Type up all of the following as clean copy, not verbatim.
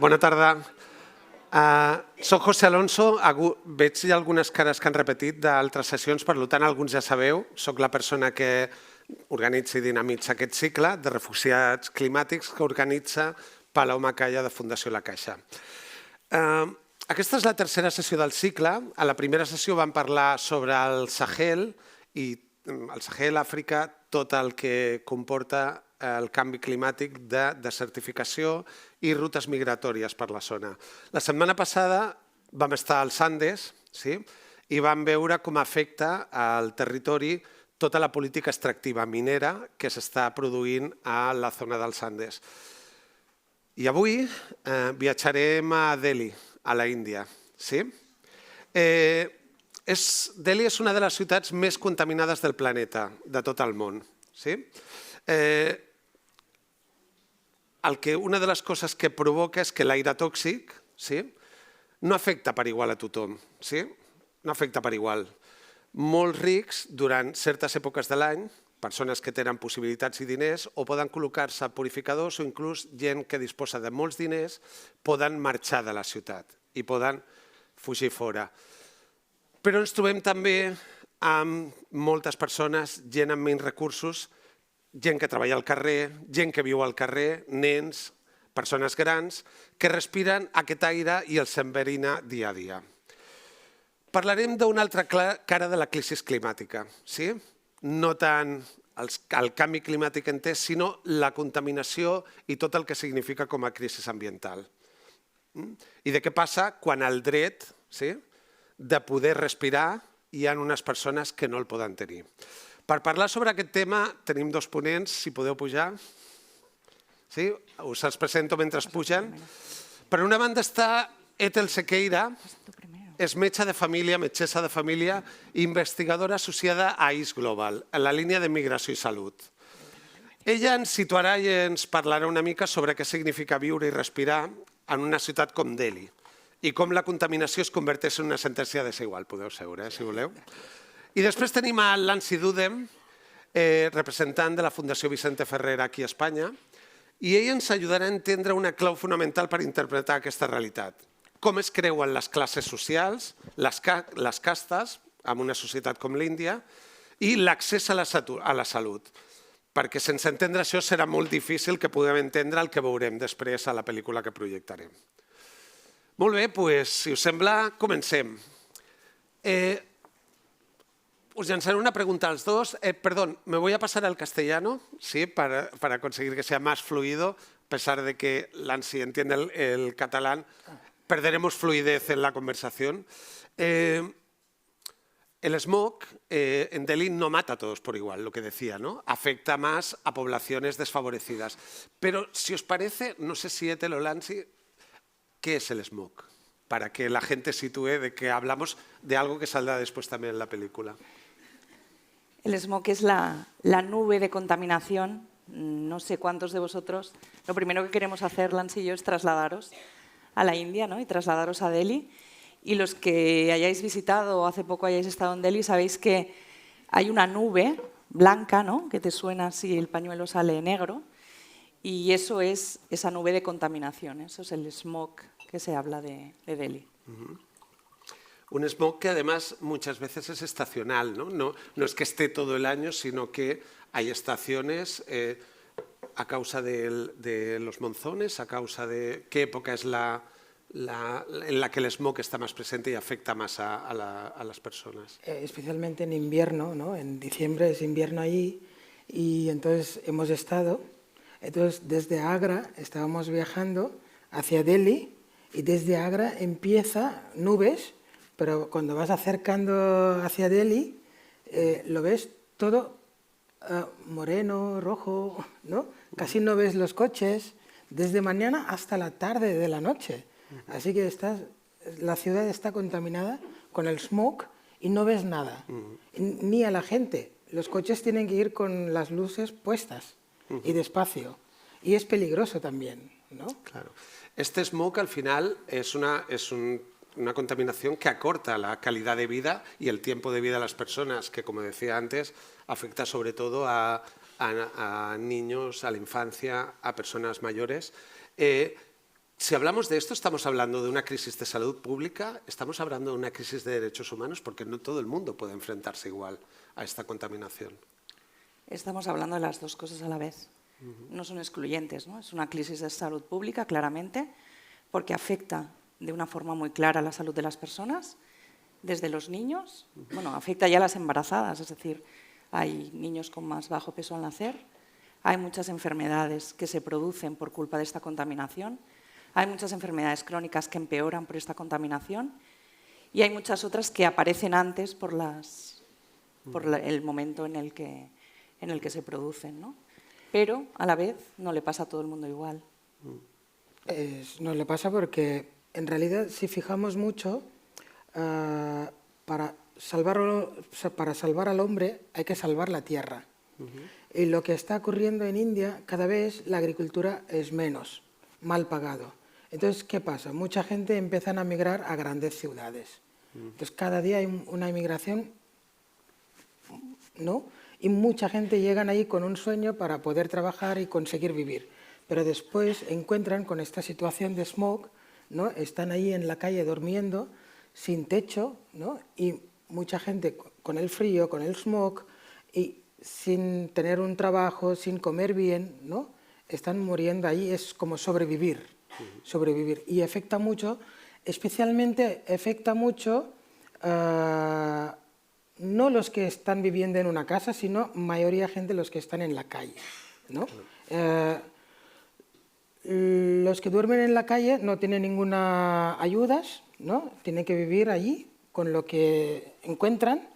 Bona tarda. Soc José Alonso, veig algunes cares que han repetit d'altres sessions, per tant, alguns ja sabeu, soc la persona que organitza i dinamitza aquest cicle de refugiats climàtics que organitza Palau Macaya de Fundació La Caixa. Aquesta és la tercera sessió del cicle. A la primera sessió vam parlar sobre el Sahel i el Sahel, Àfrica, tot el que comporta el canvi climàtic de desertificació i rutes migratòries per la zona. La setmana passada vam estar als Andes i vam veure com afecta al territori tota la política extractiva minera que s'està produint a la zona dels Andes. I avui viatjarem a Delhi, a la Índia. Delhi és una de les ciutats més contaminades del planeta, de tot el món. Una de les coses que provoca és que l'aire tòxic no afecta per igual a tothom. No afecta per igual. Molts rics, durant certes èpoques de l'any, persones que tenen possibilitats i diners, o poden col·locar-se purificadors o inclús gent que disposa de molts diners poden marxar de la ciutat i poden fugir fora. Però ens trobem també amb moltes persones, gent amb menys recursos, gent que treballa al carrer, gent que viu al carrer, nens, persones grans, que respiren aquest aire i els enverina dia a dia. Parlarem d'una altra cara de la crisi climàtica, no tant el canvi climàtic entès, sinó la contaminació i tot el que significa com a crisi ambiental. I de què passa quan el dret de poder respirar hi ha unes persones que no el poden tenir. Per parlar sobre aquest tema tenim dos ponents, si podeu pujar. Us els presento mentre pugen. Per una banda està Ethel Sequeira, és metgessa de família i investigadora associada a ICE Global, en la línia de migració i salut. Ella ens situarà i ens parlarà una mica sobre què significa viure i respirar en una ciutat com Delhi i com la contaminació es converteix en una sentència desigual. Podeu seure, si voleu. I després tenim a Lancy Dudem, representant de la Fundació Vicente Ferrer aquí a Espanya, i ell ens ajudarà a entendre una clau fonamental per interpretar aquesta realitat. Com es creuen les classes socials, les castes, en una societat com l'Índia, i l'accés a la salut. Perquè sense entendre això serà molt difícil que puguem entendre el que veurem després a la pel·lícula que projectarem. Molt bé, doncs, si us sembla, comencem. Os llanzaré una pregunta a los dos. Perdón, me voy a pasar al castellano, para conseguir que sea más fluido, a pesar de que Lancy entiende el catalán, perderemos fluidez en la conversación. El smog en Delhi no mata a todos por igual, lo que decía, ¿no? Afecta más a poblaciones desfavorecidas. Pero si os parece, no sé si Ethel o Lancy, ¿qué es el smog? Para que la gente sitúe de que hablamos de algo que saldrá después también en la película. El smog es la nube de contaminación. No sé cuántos de vosotros, lo primero que queremos hacer, Lancy y yo, es trasladaros a la India, ¿no? Y trasladaros a Delhi. Y los que hayáis visitado o hace poco hayáis estado en Delhi, sabéis que hay una nube blanca, ¿no? Que te suena si el pañuelo sale negro. Y eso es esa nube de contaminación. Eso es el smog que se habla de Delhi. Un smog que además muchas veces es estacional, ¿no? No es que esté todo el año, sino que hay estaciones a causa de los monzones, a causa de qué época es en la que el smog está más presente y afecta más a las personas. Especialmente en invierno, ¿no? En diciembre es invierno allí y entonces hemos estado, desde Agra estábamos viajando hacia Delhi y desde Agra empieza nubes, pero cuando vas acercando hacia Delhi, lo ves todo moreno, rojo, ¿no? Casi no ves los coches desde mañana hasta la tarde de la noche. Así que la ciudad está contaminada con el smog y no ves nada, ni a la gente. Los coches tienen que ir con las luces puestas y despacio. Y es peligroso también, ¿no? Claro. Este smog al final es una contaminación que acorta la calidad de vida y el tiempo de vida de las personas, que como decía antes, afecta sobre todo a niños, a la infancia, a personas mayores. Si hablamos de esto, estamos hablando de una crisis de salud pública, estamos hablando de una crisis de derechos humanos, porque no todo el mundo puede enfrentarse igual a esta contaminación. Estamos hablando de las dos cosas a la vez. No son excluyentes, ¿no? Es una crisis de salud pública, claramente, porque afecta de una forma muy clara la salud de las personas, desde los niños, bueno, afecta ya a las embarazadas, es decir, hay niños con más bajo peso al nacer, hay muchas enfermedades que se producen por culpa de esta contaminación, hay muchas enfermedades crónicas que empeoran por esta contaminación y hay muchas otras que aparecen antes por el momento en el que se producen, ¿no? Pero, a la vez, no le pasa a todo el mundo igual. No le pasa porque, en realidad, si fijamos mucho, para salvar al hombre hay que salvar la tierra. Y lo que está ocurriendo en India, cada vez la agricultura es menos, mal pagado. Entonces, ¿qué pasa? Mucha gente empieza a migrar a grandes ciudades. Entonces, cada día hay una inmigración, ¿no? Y mucha gente llega ahí con un sueño para poder trabajar y conseguir vivir. Pero después encuentran con esta situación de smog, ¿no? Están ahí en la calle durmiendo, sin techo, ¿no? Y mucha gente con el frío, con el smog, y sin tener un trabajo, sin comer bien, ¿no? Están muriendo ahí, es como sobrevivir. Y afecta mucho, especialmente afecta mucho no los que están viviendo en una casa, sino mayoría de gente los que están en la calle, ¿no? Los que duermen en la calle no tienen ninguna ayuda, ¿no? Tienen que vivir allí con lo que encuentran,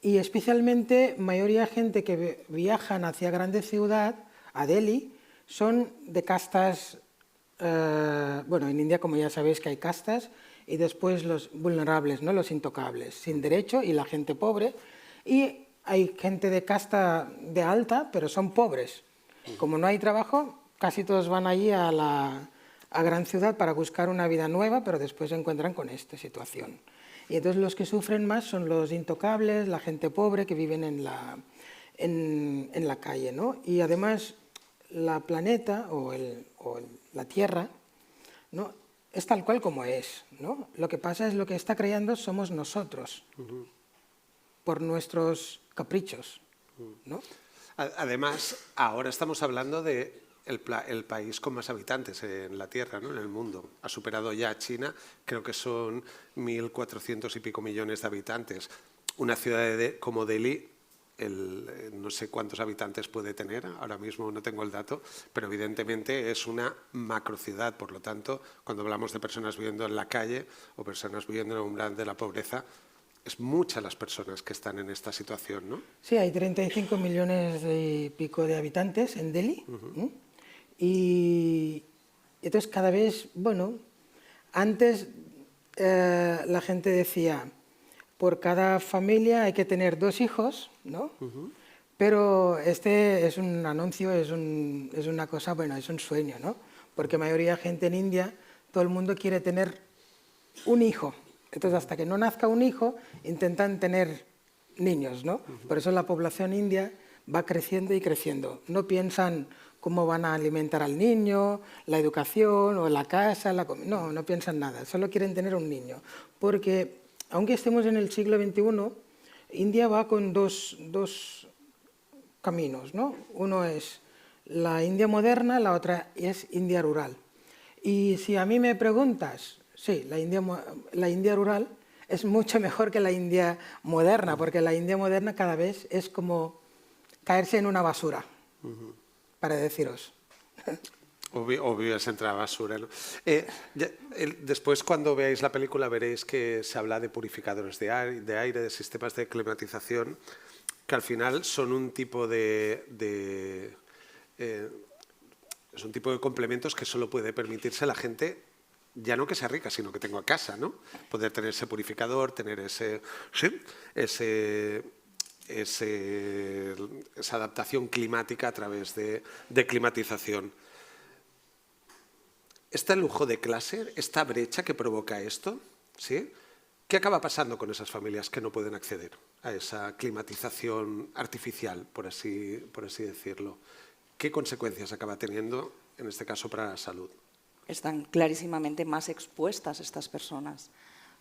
y especialmente mayoría de gente que viajan hacia grandes ciudades, a Delhi, son de castas, bueno, en India, como ya sabéis que hay castas, y después los vulnerables, ¿no? Los intocables, sin derecho, y la gente pobre, y hay gente de casta de alta, pero son pobres. Como no hay trabajo, casi todos van allí a gran ciudad para buscar una vida nueva, pero después se encuentran con esta situación. Y entonces los que sufren más son los intocables, la gente pobre que viven en la calle, ¿no? Y además la planeta o la Tierra, ¿no? Es tal cual como es, ¿no? Lo que pasa es lo que está creando somos nosotros, por nuestros caprichos, ¿no? Además, ahora estamos hablando de el país con más habitantes en la Tierra, ¿no? En el mundo. Ha superado ya a China, creo que son 1.400 y pico millones de habitantes. Una ciudad como Delhi, no sé cuántos habitantes puede tener, ahora mismo no tengo el dato, pero evidentemente es una macrociudad. Por lo tanto, cuando hablamos de personas viviendo en la calle o personas viviendo en el umbral de la pobreza, es muchas las personas que están en esta situación, ¿no? Sí, hay 35 millones y pico de habitantes en Delhi. Y entonces cada vez, bueno, antes la gente decía, por cada familia hay que tener 2 hijos, ¿no? Pero este es un anuncio, es una cosa, bueno, es un sueño, ¿no? Porque la mayoría de gente en India, todo el mundo quiere tener un hijo. Entonces, hasta que no nazca un hijo, intentan tener niños, ¿no? Por eso la población india va creciendo y creciendo. No piensan cómo van a alimentar al niño, la educación o la casa, no piensan nada, solo quieren tener un niño. Porque, aunque estemos en el siglo XXI, India va con dos caminos, ¿no? Uno es la India moderna, la otra es India rural. Y si a mí me preguntas, sí, la India rural es mucho mejor que la India moderna, porque la India moderna cada vez es como caerse en una basura, para deciros. O vives entre la basura, ¿no? Después, cuando veáis la película, veréis que se habla de purificadores de aire, de sistemas de climatización, que al final son un tipo de complementos que solo puede permitirse la gente, ya no que sea rica, sino que tenga casa, ¿no? Poder tener ese purificador, tener esa adaptación climática a través de climatización. Este lujo de clase, esta brecha que provoca esto, ¿sí? ¿Qué acaba pasando con esas familias que no pueden acceder a esa climatización artificial, por así decirlo? ¿Qué consecuencias acaba teniendo, en este caso, para la salud? están clarísimamente más expuestas estas personas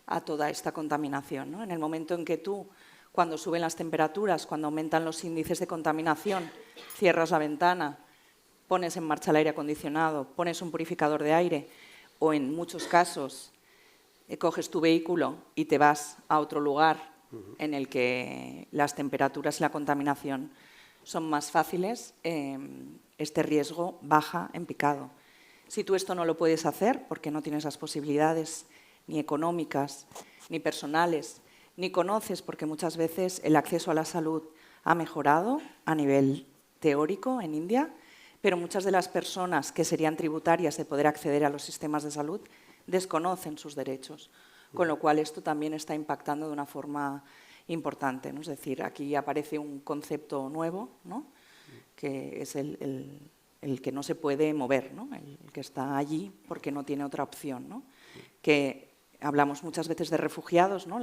a toda esta contaminación, ¿no? En el momento en que tú, cuando suben las temperaturas, cuando aumentan los índices de contaminación, cierras la ventana, pones en marcha el aire acondicionado, pones un purificador de aire o en muchos casos coges tu vehículo y te vas a otro lugar en el que las temperaturas y la contaminación son más fáciles, este riesgo baja en picado. Si tú esto no lo puedes hacer porque no tienes las posibilidades ni económicas, ni personales, ni conoces, porque muchas veces el acceso a la salud ha mejorado a nivel teórico en India, pero muchas de las personas que serían tributarias de poder acceder a los sistemas de salud desconocen sus derechos, con lo cual esto también está impactando de una forma importante, ¿no? Es decir, aquí aparece un concepto nuevo, ¿no? Que es el que no se puede mover, ¿no? El que está allí porque no tiene otra opción, ¿no? Que hablamos muchas veces de refugiados, ¿no?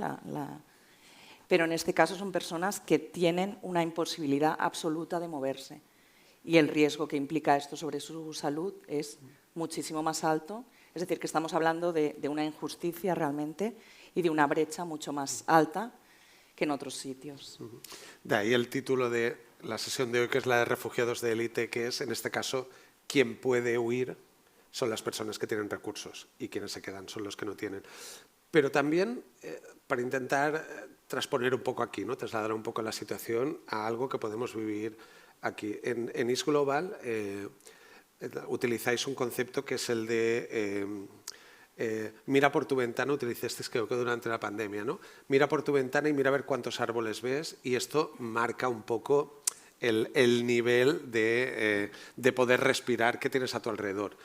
Pero en este caso son personas que tienen una imposibilidad absoluta de moverse y el riesgo que implica esto sobre su salud es muchísimo más alto. Es decir, que estamos hablando de una injusticia realmente y de una brecha mucho más alta que en otros sitios. De ahí el título de la sesión de hoy, que es la de refugiados de élite, que es, en este caso, quien puede huir son las personas que tienen recursos y quienes se quedan son los que no tienen. Pero también, para intentar transponer un poco aquí, ¿no? Trasladar un poco la situación a algo que podemos vivir aquí. En East Global utilizáis un concepto que es el de mira por tu ventana, utilizasteis creo que durante la pandemia, ¿no? Mira por tu ventana y mira a ver cuántos árboles ves, y esto marca un poco el nivel de poder respirar que tienes a tu alrededor.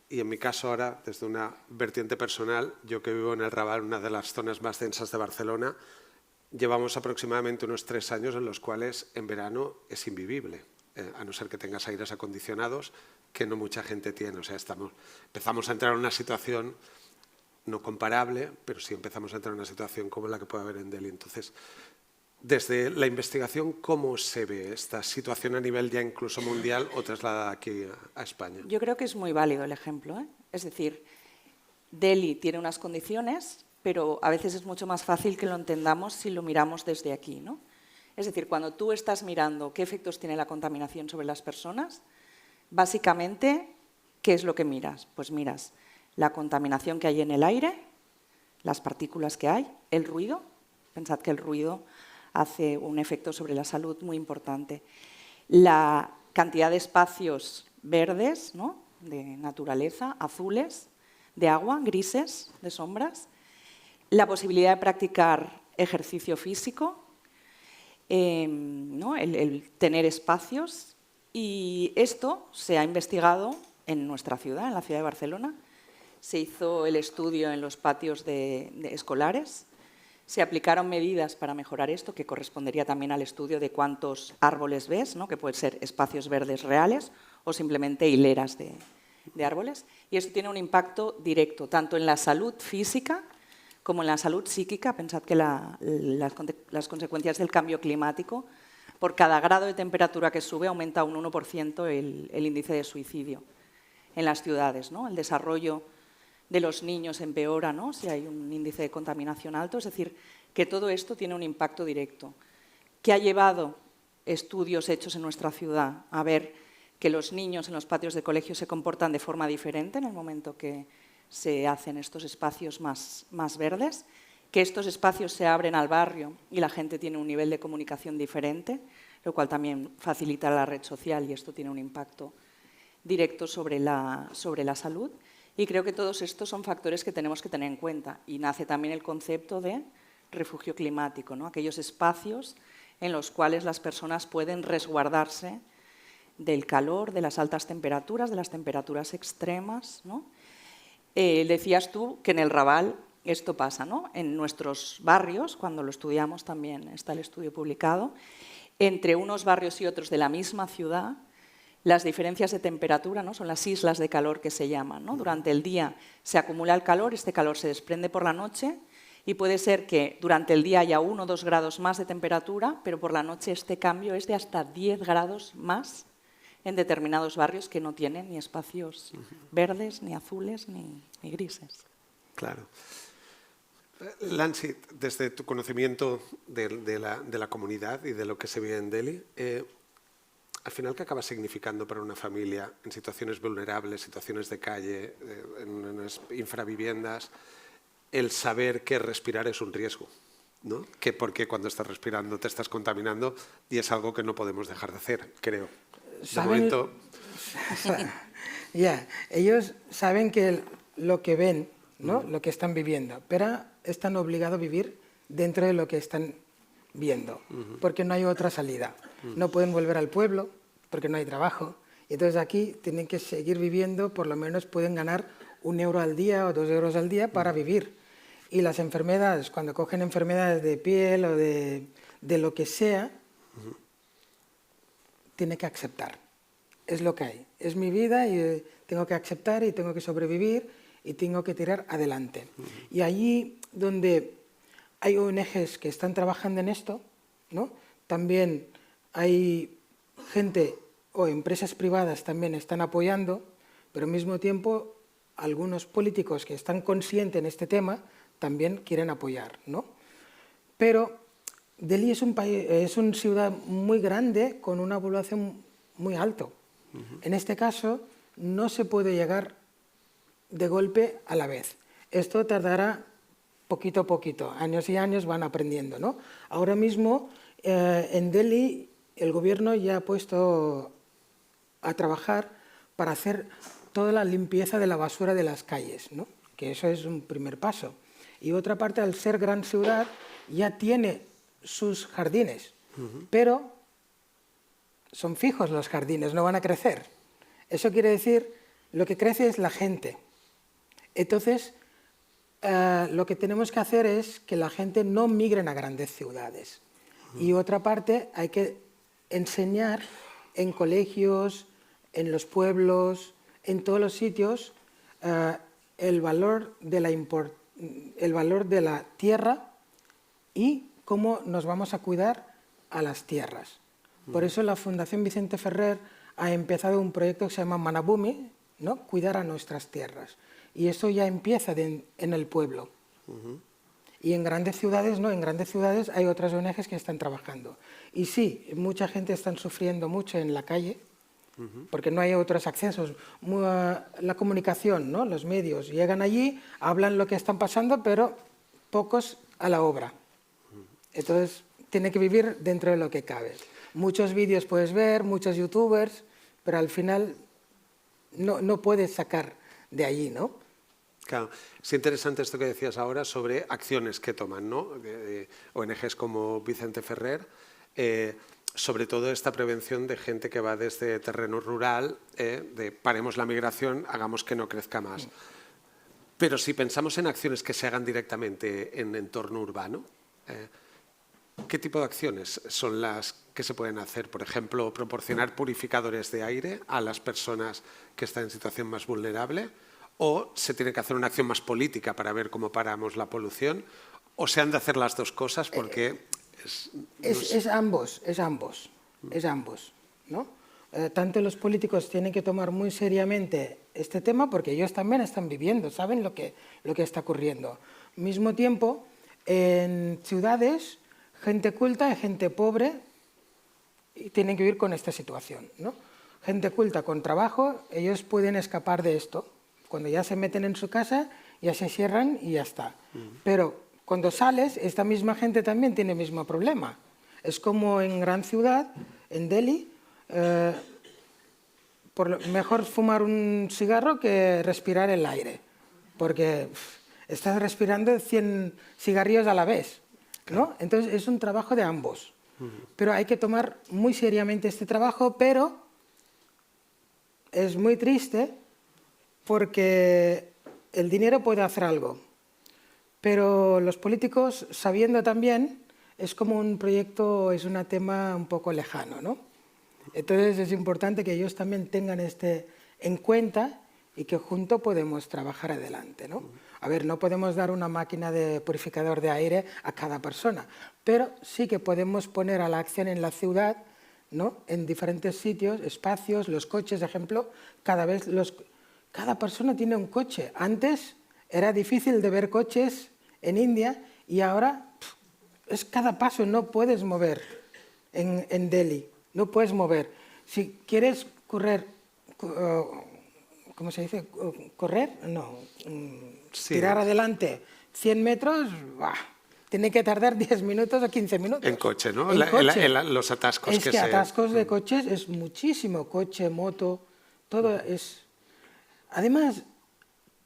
Y en mi caso ahora, desde una vertiente personal, yo que vivo en el Raval, una de las zonas más densas de Barcelona, llevamos aproximadamente unos 3 años en los cuales en verano es invivible, a no ser que tengas aires acondicionados, que no mucha gente tiene. O sea, empezamos a entrar en una situación no comparable, pero sí empezamos a entrar en una situación como la que puede haber en Delhi. Entonces, desde la investigación, ¿cómo se ve esta situación a nivel ya incluso mundial o trasladada aquí a España? Yo creo que es muy válido el ejemplo, ¿eh? Es decir, Delhi tiene unas condiciones, pero a veces es mucho más fácil que lo entendamos si lo miramos desde aquí, ¿no? Es decir, cuando tú estás mirando qué efectos tiene la contaminación sobre las personas, básicamente, ¿qué es lo que miras? Pues miras la contaminación que hay en el aire, las partículas que hay, el ruido. Pensad que el ruido hace un efecto sobre la salud muy importante. La cantidad de espacios verdes, ¿no? De naturaleza, azules, de agua, grises, de sombras. La posibilidad de practicar ejercicio físico, ¿no? el tener espacios. Y esto se ha investigado en nuestra ciudad, en la ciudad de Barcelona. Se hizo el estudio en los patios de escolares. Se aplicaron medidas para mejorar esto, que correspondería también al estudio de cuántos árboles ves, ¿no? Que pueden ser espacios verdes reales o simplemente hileras de árboles. Y esto tiene un impacto directo, tanto en la salud física como en la salud psíquica. Pensad que las consecuencias del cambio climático, por cada grado de temperatura que sube, aumenta un 1% el índice de suicidio en las ciudades, ¿no? El desarrollo de los niños empeora, ¿no? Si hay un índice de contaminación alto. Es decir, que todo esto tiene un impacto directo, que ha llevado estudios hechos en nuestra ciudad a ver que los niños en los patios de colegio se comportan de forma diferente en el momento que se hacen estos espacios más verdes, que estos espacios se abren al barrio y la gente tiene un nivel de comunicación diferente, lo cual también facilita la red social y esto tiene un impacto directo sobre la salud. Y creo que todos estos son factores que tenemos que tener en cuenta. Y nace también el concepto de refugio climático, ¿no? Aquellos espacios en los cuales las personas pueden resguardarse del calor, de las altas temperaturas, de las temperaturas extremas, ¿no? Decías tú que en el Raval esto pasa, ¿no? En nuestros barrios, cuando lo estudiamos también, está el estudio publicado, entre unos barrios y otros de la misma ciudad, las diferencias de temperatura, ¿no? Son las islas de calor que se llaman, ¿no? Durante el día se acumula el calor, este calor se desprende por la noche y puede ser que durante el día haya 1 o 2 grados más de temperatura, pero por la noche este cambio es de hasta 10 grados más en determinados barrios que no tienen ni espacios verdes, ni azules, ni grises. Claro. Lancy, desde tu conocimiento de la comunidad y de lo que se vive en Delhi, al final, ¿qué acaba significando para una familia en situaciones vulnerables, situaciones de calle, en unas infraviviendas, el saber que respirar es un riesgo? ¿No? Que porque cuando estás respirando te estás contaminando y es algo que no podemos dejar de hacer, creo. De momento... Ya, ellos saben que lo que ven, ¿no? Lo que están viviendo, pero están obligados a vivir dentro de lo que están viendo, porque no hay otra salida. No pueden volver al pueblo porque no hay trabajo. Y entonces aquí tienen que seguir viviendo, por lo menos pueden ganar 1 euro al día o 2 euros al día para vivir. Y las enfermedades, cuando cogen enfermedades de piel o de lo que sea, tienen que aceptar. Es lo que hay. Es mi vida y tengo que aceptar y tengo que sobrevivir y tengo que tirar adelante. Y allí donde hay ONGs que están trabajando en esto, ¿no? También hay gente o empresas privadas también están apoyando, pero al mismo tiempo algunos políticos que están conscientes en este tema también quieren apoyar, ¿no? Pero Delhi es una ciudad muy grande con una población muy alta. En este caso no se puede llegar de golpe a la vez. Esto tardará poquito a poquito, años y años van aprendiendo, ¿no? Ahora mismo en Delhi el gobierno ya ha puesto a trabajar para hacer toda la limpieza de la basura de las calles, ¿no? Que eso es un primer paso. Y otra parte, al ser gran ciudad, ya tiene sus jardines, pero son fijos los jardines, no van a crecer. Eso quiere decir, lo que crece es la gente. Entonces, lo que tenemos que hacer es que la gente no migre a grandes ciudades. Y otra parte, hay que enseñar en colegios, en los pueblos, en todos los sitios, el valor de la tierra y cómo nos vamos a cuidar a las tierras. Por eso la Fundación Vicente Ferrer ha empezado un proyecto que se llama Manabhumi, ¿no? Cuidar a nuestras tierras. Y eso ya empieza en el pueblo. Y en grandes ciudades, ¿no? En grandes ciudades hay otras ONGs que están trabajando. Y sí, mucha gente está sufriendo mucho en la calle, porque no hay otros accesos. La comunicación, ¿no? Los medios llegan allí, hablan lo que están pasando, pero pocos a la obra. Entonces, tiene que vivir dentro de lo que cabe. Muchos vídeos puedes ver, muchos youtubers, pero al final no puedes sacar de allí, ¿no? Claro, es interesante esto que decías ahora sobre acciones que toman, ¿no? ONGs como Vicente Ferrer, sobre todo esta prevención de gente que va desde terreno rural, de paremos la migración, hagamos que no crezca más. Pero si pensamos en acciones que se hagan directamente en entorno urbano, ¿qué tipo de acciones son las que se pueden hacer? Por ejemplo, proporcionar purificadores de aire a las personas que están en situación más vulnerable, o se tiene que hacer una acción más política para ver cómo paramos la polución, o se han de hacer las dos cosas porque... Es ambos, ¿no? Tanto los políticos tienen que tomar muy seriamente este tema porque ellos también están viviendo, saben lo que está ocurriendo. Al mismo tiempo, en ciudades, gente culta y gente pobre tienen que vivir con esta situación, ¿no? Gente culta con trabajo, ellos pueden escapar de esto. Cuando ya se meten en su casa, ya se cierran y ya está. Pero cuando sales, esta misma gente también tiene el mismo problema. Es como en gran ciudad, en Delhi, mejor fumar un cigarro que respirar el aire, porque estás respirando 100 cigarrillos a la vez, ¿no? Entonces es un trabajo de ambos. Pero hay que tomar muy seriamente este trabajo, pero es muy triste porque el dinero puede hacer algo, pero los políticos, sabiendo también, es como un proyecto, es un tema un poco lejano, ¿no? Entonces es importante que ellos también tengan en cuenta y que juntos podemos trabajar adelante, ¿no? A ver, no podemos dar una máquina de purificador de aire a cada persona, pero sí que podemos poner a la acción en la ciudad, ¿no? En diferentes sitios, espacios, los coches, ejemplo, cada persona tiene un coche. Antes era difícil de ver coches en India y ahora es cada paso, no puedes mover en Delhi, no puedes mover. Si quieres correr, ¿cómo se dice? ¿Correr? No. Sí. Tirar adelante 100 metros, tiene que tardar 10 minutos o 15 minutos. En coche, ¿no? En coche. Los atascos es que atascos de coches es muchísimo. Coche, moto, todo es... Además,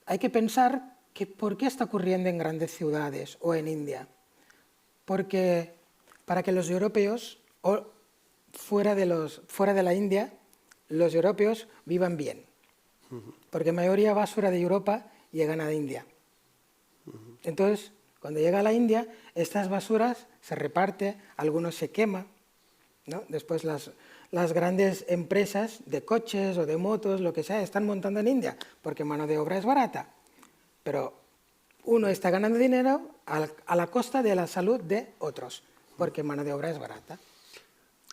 hay que pensar que ¿por qué está ocurriendo en grandes ciudades o en India? Porque para que los europeos, o fuera de la India, los europeos vivan bien. Porque la mayoría basura de Europa llegan a la India. Entonces, cuando llega a la India, estas basuras se reparten, algunos se queman, ¿no? Después las grandes empresas de coches o de motos, lo que sea, están montando en India, porque mano de obra es barata. Pero uno está ganando dinero a la costa de la salud de otros, porque mano de obra es barata.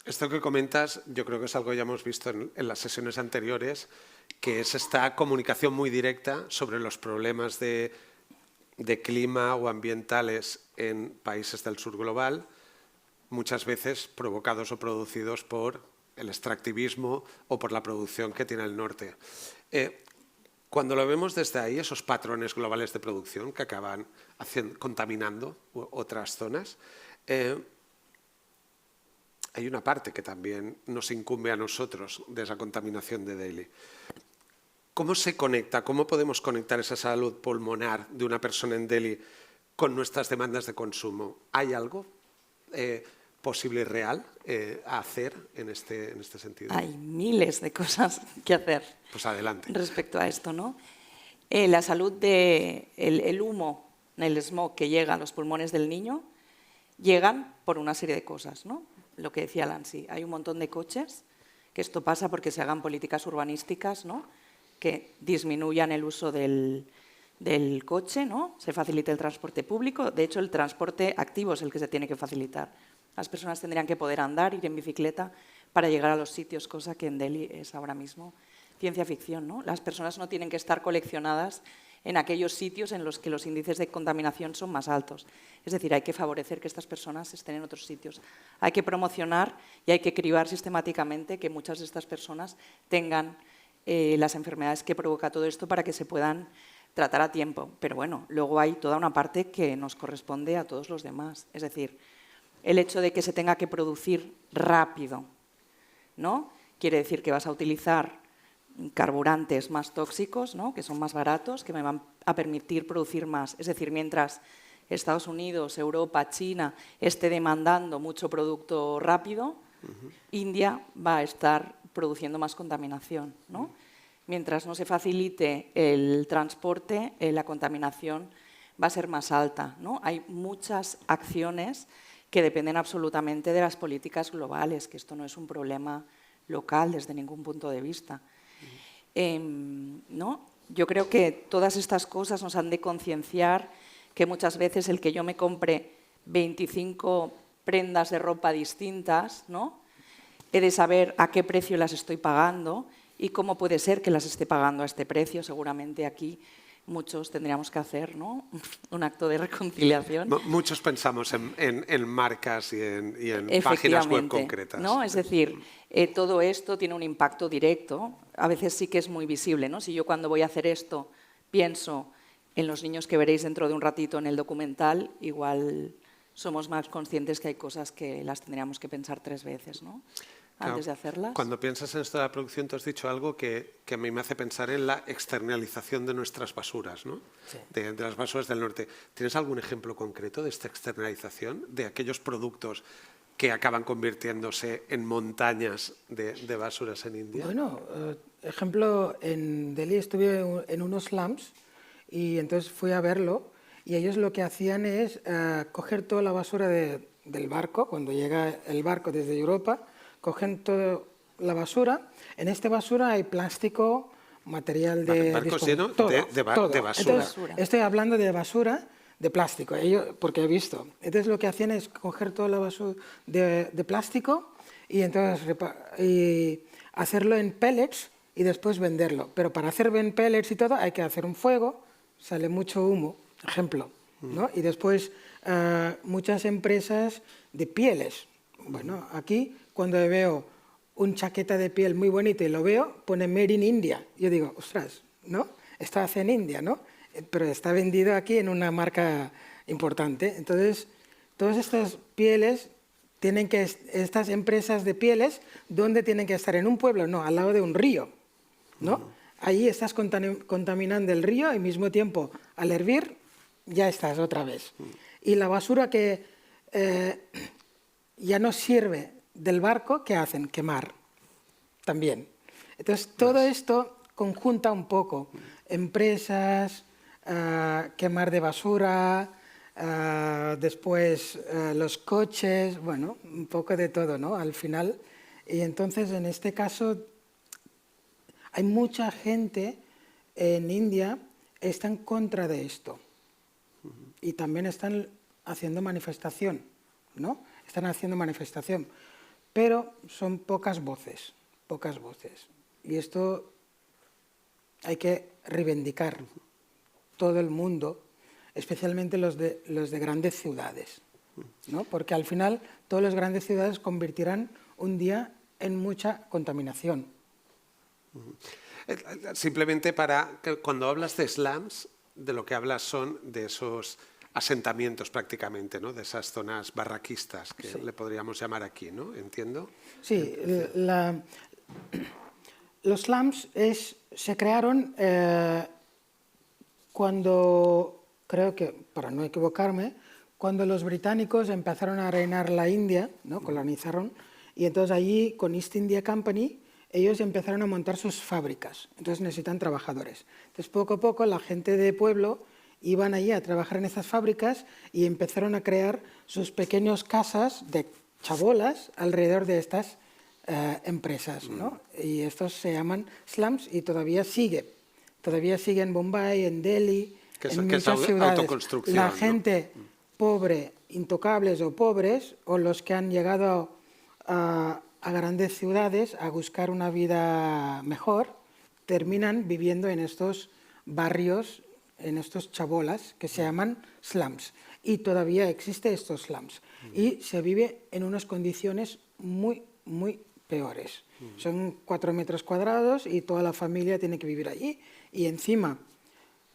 Esto que comentas, yo creo que es algo que ya hemos visto en las sesiones anteriores, que es esta comunicación muy directa sobre los problemas de clima o ambientales en países del sur global, muchas veces provocados o producidos por el extractivismo o por la producción que tiene el norte. Cuando lo vemos desde ahí, esos patrones globales de producción que acaban contaminando otras zonas, hay una parte que también nos incumbe a nosotros de esa contaminación de Delhi. ¿Cómo se conecta? ¿Cómo podemos conectar esa salud pulmonar de una persona en Delhi con nuestras demandas de consumo? ¿Hay algo posible y real a hacer en este sentido? Hay miles de cosas que hacer. Pues adelante. Respecto a esto, ¿no? La salud el humo, el smog que llega a los pulmones del niño, llegan por una serie de cosas, ¿no? Lo que decía Lansi, hay un montón de coches, que esto pasa porque se hagan políticas urbanísticas, ¿no? Que disminuyan el uso del coche, ¿no? Se facilite el transporte público. De hecho, el transporte activo es el que se tiene que facilitar. Las personas tendrían que poder andar, ir en bicicleta para llegar a los sitios, cosa que en Delhi es ahora mismo ciencia ficción, ¿no? Las personas no tienen que estar coleccionadas en aquellos sitios en los que los índices de contaminación son más altos. Es decir, hay que favorecer que estas personas estén en otros sitios. Hay que promocionar y hay que cribar sistemáticamente que muchas de estas personas tengan las enfermedades que provoca todo esto para que se puedan tratar a tiempo. Pero bueno, luego hay toda una parte que nos corresponde a todos los demás. Es decir, el hecho de que se tenga que producir rápido, ¿no? Quiere decir que vas a utilizar carburantes más tóxicos, ¿no? Que son más baratos, que me van a permitir producir más. Es decir, mientras Estados Unidos, Europa, China esté demandando mucho producto rápido, India va a estar produciendo más contaminación, ¿no? Mientras no se facilite el transporte, la contaminación va a ser más alta, ¿no? Hay muchas acciones que dependen absolutamente de las políticas globales, que esto no es un problema local desde ningún punto de vista. ¿No? Yo creo que todas estas cosas nos han de concienciar que muchas veces el que yo me compre 25 prendas de ropa distintas, ¿no? He de saber a qué precio las estoy pagando y cómo puede ser que las esté pagando a este precio. Seguramente aquí muchos tendríamos que hacer, ¿no? Un acto de reconciliación. Muchos pensamos en marcas y en páginas web concretas, ¿no? Es decir, todo esto tiene un impacto directo. A veces sí que es muy visible, ¿no? Si yo cuando voy a hacer esto pienso en los niños que veréis dentro de un ratito en el documental, igual somos más conscientes que hay cosas que las tendríamos que pensar 3 veces, ¿no? Antes de hacerlas. Cuando piensas en esto de la producción, tú has dicho algo que a mí me hace pensar en la externalización de nuestras basuras, ¿no? Sí. De las basuras del norte. ¿Tienes algún ejemplo concreto de esta externalización, de aquellos productos que acaban convirtiéndose en montañas de basuras en India? Bueno, ejemplo, en Delhi estuve en unos slums y entonces fui a verlo y ellos lo que hacían es coger toda la basura del barco, cuando llega el barco desde Europa, cogen toda la basura. En esta basura hay plástico, material de... Barcos llenos de basura. Entonces, estoy hablando de basura de plástico, porque he visto. Entonces lo que hacían es coger toda la basura de plástico y entonces y hacerlo en pellets y después venderlo. Pero para hacer en pellets y todo hay que hacer un fuego, sale mucho humo, ejemplo, ¿no? Y después muchas empresas de pieles. Bueno, aquí cuando veo un chaqueta de piel muy bonito y lo veo, pone Made in India. Yo digo, ostras, ¿no? Esto hace en India, ¿no? Pero está vendido aquí en una marca importante. Entonces, todas estas pieles tienen que, estas empresas de pieles, ¿dónde tienen que estar? ¿En un pueblo? No, al lado de un río, ¿no? Ahí estás contaminando el río y al mismo tiempo, al hervir, ya estás otra vez. Y la basura que ya no sirve del barco, ¿qué hacen? Quemar también. Entonces, todo esto conjunta un poco. Empresas, quemar de basura, después los coches, bueno, un poco de todo, ¿no? Al final. Y entonces, en este caso, hay mucha gente en India que está en contra de esto. Y también están haciendo manifestación, ¿no? Están haciendo manifestación. Pero son pocas voces, pocas voces. Y esto hay que reivindicar todo el mundo, especialmente los de grandes ciudades, ¿no? Porque al final todas las grandes ciudades convertirán un día en mucha contaminación. Simplemente para que cuando hablas de slums, de lo que hablas son de esos asentamientos prácticamente, ¿no? De esas zonas barraquistas que le podríamos llamar aquí, ¿no? ¿Entiendo? Sí, los slums se crearon cuando, creo que, para no equivocarme, cuando los británicos empezaron a reinar la India, ¿no? Colonizaron, y entonces allí con East India Company ellos empezaron a montar sus fábricas, entonces necesitan trabajadores. Entonces poco a poco la gente de pueblo iban allí a trabajar en esas fábricas y empezaron a crear sus pequeñas casas de chabolas alrededor de estas empresas, ¿no? Y estos se llaman slums y todavía sigue en Bombay, en Delhi, en muchas ciudades. La gente pobre, intocables o pobres, o los que han llegado a grandes ciudades a buscar una vida mejor, terminan viviendo en estos barrios, en estos chabolas que se llaman slums. Y todavía existen estos slums. Y se vive en unas condiciones muy, muy peores. Son 4 metros cuadrados y toda la familia tiene que vivir allí. Y encima,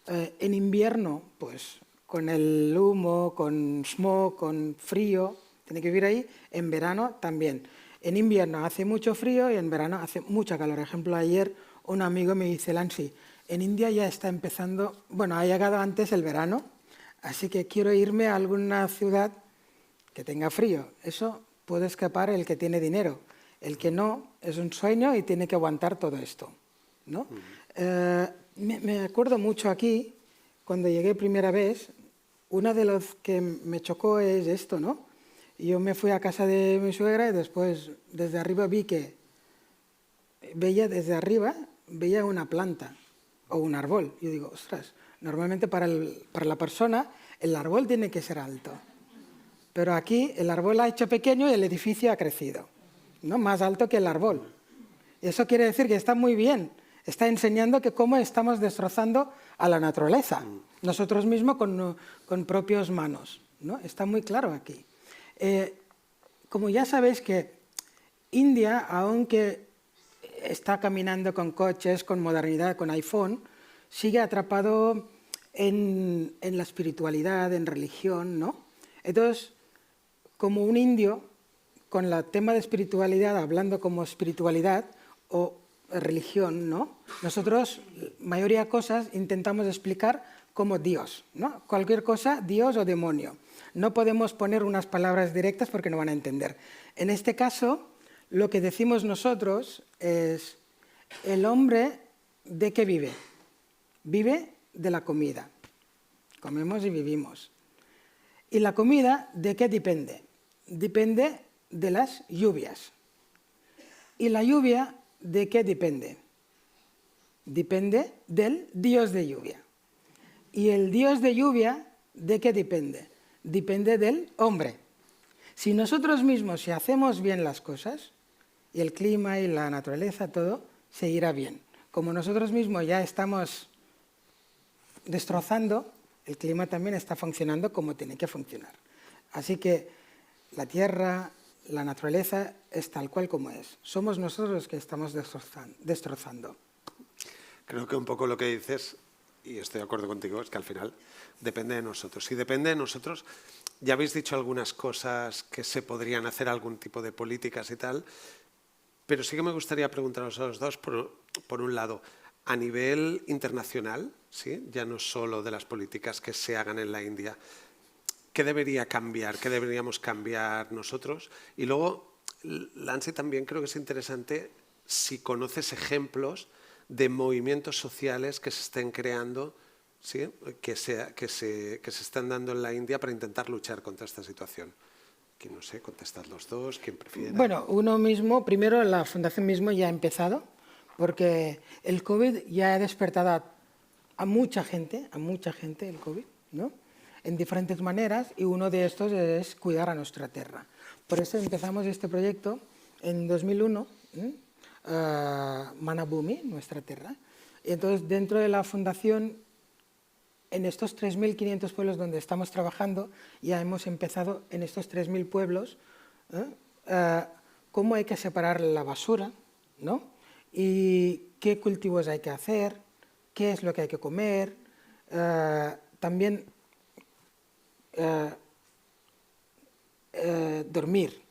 en invierno, pues con el humo, con smog, con frío, tiene que vivir ahí. En verano también. En invierno hace mucho frío y en verano hace mucha calor. Por ejemplo, ayer un amigo me dice, Lansi, en India ya está empezando, bueno, ha llegado antes el verano, así que quiero irme a alguna ciudad que tenga frío. Eso puede escapar el que tiene dinero. El que no, es un sueño y tiene que aguantar todo esto, ¿no? Me acuerdo mucho aquí, cuando llegué primera vez, una de los que me chocó es esto, ¿no? Yo me fui a casa de mi suegra y después desde arriba veía una planta o un árbol. Yo digo, ostras, normalmente para la persona el árbol tiene que ser alto. Pero aquí el árbol ha hecho pequeño y el edificio ha crecido, ¿no? Más alto que el árbol. Y eso quiere decir que está muy bien. Está enseñando que cómo estamos destrozando a la naturaleza, nosotros mismos con propias manos, ¿no? Está muy claro aquí. Como ya sabéis que India, aunque está caminando con coches, con modernidad, con iPhone, sigue atrapado en la espiritualidad, en religión, ¿no? Entonces, como un indio, con el tema de espiritualidad, hablando como espiritualidad o religión, ¿no? Nosotros, mayoría de cosas, intentamos explicar como Dios, ¿no? Cualquier cosa, Dios o demonio. No podemos poner unas palabras directas porque no van a entender. En este caso, lo que decimos nosotros es, el hombre, ¿de qué vive? Vive de la comida. Comemos y vivimos. ¿Y la comida de qué depende? Depende de las lluvias. ¿Y la lluvia de qué depende? Depende del Dios de lluvia. ¿Y el Dios de lluvia de qué depende? Depende del hombre. Si nosotros mismos, si hacemos bien las cosas, y el clima y la naturaleza, todo, seguirá bien. Como nosotros mismos ya estamos destrozando, el clima también está funcionando como tiene que funcionar. Así que la tierra, la naturaleza es tal cual como es. Somos nosotros los que estamos destrozando. Creo que un poco lo que dices, y estoy de acuerdo contigo, es que al final depende de nosotros. Si depende de nosotros, ya habéis dicho algunas cosas que se podrían hacer, algún tipo de políticas y tal, pero sí que me gustaría preguntaros a los dos, por un lado, a nivel internacional, ¿sí? Ya no solo de las políticas que se hagan en la India, ¿qué debería cambiar? ¿Qué deberíamos cambiar nosotros? Y luego, Lancy, también creo que es interesante si conoces ejemplos de movimientos sociales que se estén creando, ¿sí? que se están dando en la India para intentar luchar contra esta situación. Que no sé, contestad los dos, ¿quién prefiere? Bueno, uno mismo, primero la fundación mismo ya ha empezado, porque el COVID ya ha despertado a mucha gente el COVID, ¿no? En diferentes maneras, y uno de estos es cuidar a nuestra tierra. Por eso empezamos este proyecto en 2001, Manabhumi, nuestra tierra. Y entonces, dentro de la fundación, en estos 3.500 pueblos donde estamos trabajando, ya hemos empezado en estos 3.000 pueblos, cómo hay que separar la basura, ¿no? Y qué cultivos hay que hacer, qué es lo que hay que comer, también dormir,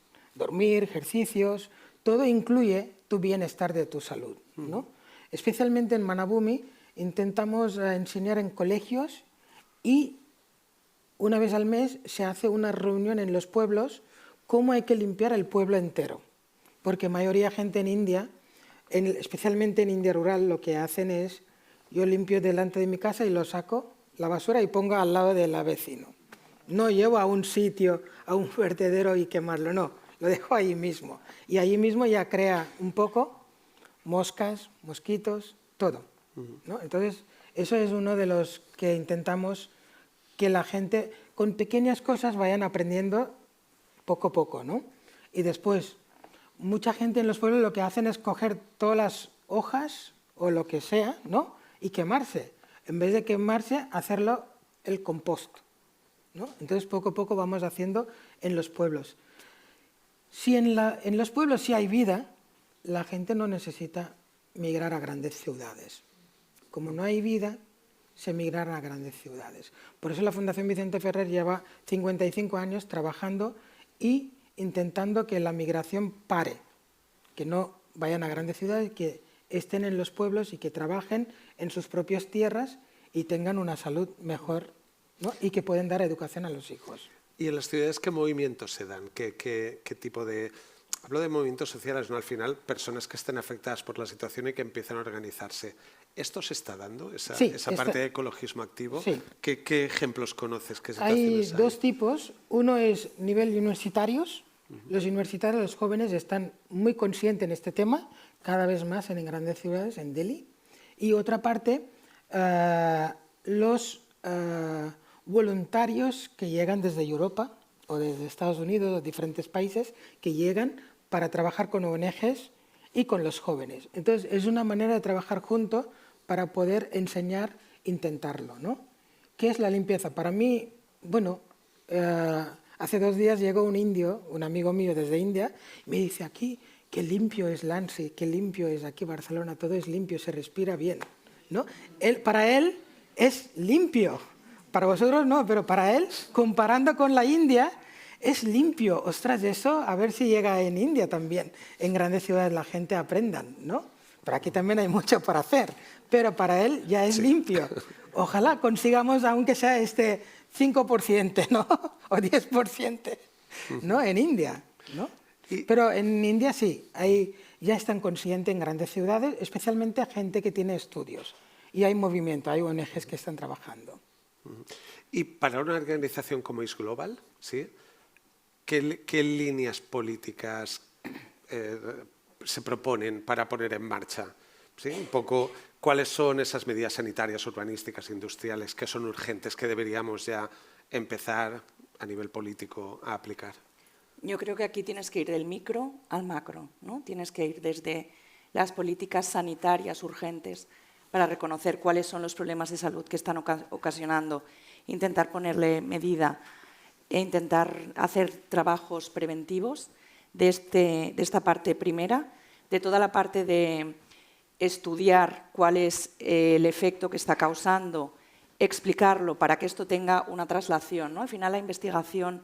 ejercicios, todo incluye tu bienestar de tu salud, ¿no? Especialmente en Manabhumi intentamos enseñar en colegios y una vez al mes se hace una reunión en los pueblos cómo hay que limpiar el pueblo entero, porque mayoría de gente en India, especialmente en India rural, lo que hacen es yo limpio delante de mi casa y lo saco la basura y pongo al lado del vecino. No llevo a un sitio, a un vertedero y quemarlo, no, lo dejo ahí mismo. Y allí mismo ya crea un poco moscas, mosquitos, todo, ¿no? Entonces, eso es uno de los que intentamos que la gente con pequeñas cosas vayan aprendiendo poco a poco, ¿no? Y después, mucha gente en los pueblos lo que hacen es coger todas las hojas o lo que sea, ¿no? Y quemarse. En vez de quemarse, hacerlo el compost, ¿no? Entonces, poco a poco vamos haciendo en los pueblos. Si en los pueblos sí hay vida, la gente no necesita migrar a grandes ciudades. Como no hay vida, se migran a grandes ciudades. Por eso la Fundación Vicente Ferrer lleva 55 años trabajando y intentando que la migración pare, que no vayan a grandes ciudades, que estén en los pueblos y que trabajen en sus propias tierras y tengan una salud mejor, ¿no? Y que pueden dar educación a los hijos. ¿Y en las ciudades qué movimientos se dan? ¿Qué tipo de...? Hablo de movimientos sociales, ¿no? Al final, personas que estén afectadas por la situación y que empiezan a organizarse. ¿Esto se está dando, esa parte de ecologismo activo? Sí. ¿Qué ejemplos conoces? ¿Qué Hay situaciones dos tipos. Uno es nivel universitarios. Los universitarios, los jóvenes, están muy conscientes en este tema, cada vez más en grandes ciudades, en Delhi. Y otra parte, los voluntarios que llegan desde Europa o desde Estados Unidos o diferentes países que llegan para trabajar con ONGs y con los jóvenes. Entonces, es una manera de trabajar juntos para poder enseñar, intentarlo, ¿no? ¿Qué es la limpieza? Para mí, bueno, hace 2 días llegó un indio, un amigo mío desde India, y me dice, aquí, qué limpio es Lancy, qué limpio es aquí Barcelona, todo es limpio, se respira bien, ¿no? Para él es limpio, para vosotros no, pero para él, comparando con la India, es limpio. Ostras, eso a ver si llega en India también. En grandes ciudades la gente aprendan, ¿no? Pero aquí también hay mucho por hacer. Pero para él ya es limpio. Ojalá consigamos, aunque sea este 5%, ¿no? O 10%, ¿no? En India, ¿no? Pero en India sí, ya están conscientes en grandes ciudades, especialmente gente que tiene estudios. Y hay movimiento, hay ONGs que están trabajando. Y para una organización como Is Global, ¿sí? ¿Qué líneas políticas se proponen para poner en marcha? ¿Sí? Un poco, ¿cuáles son esas medidas sanitarias, urbanísticas, industriales que son urgentes, que deberíamos ya empezar a nivel político a aplicar? Yo creo que aquí tienes que ir del micro al macro, ¿no? Tienes que ir desde las políticas sanitarias urgentes para reconocer cuáles son los problemas de salud que están ocasionando, intentar ponerle medida e intentar hacer trabajos preventivos de esta parte primera, de toda la parte de estudiar cuál es el efecto que está causando, explicarlo para que esto tenga una traslación, ¿no? Al final la investigación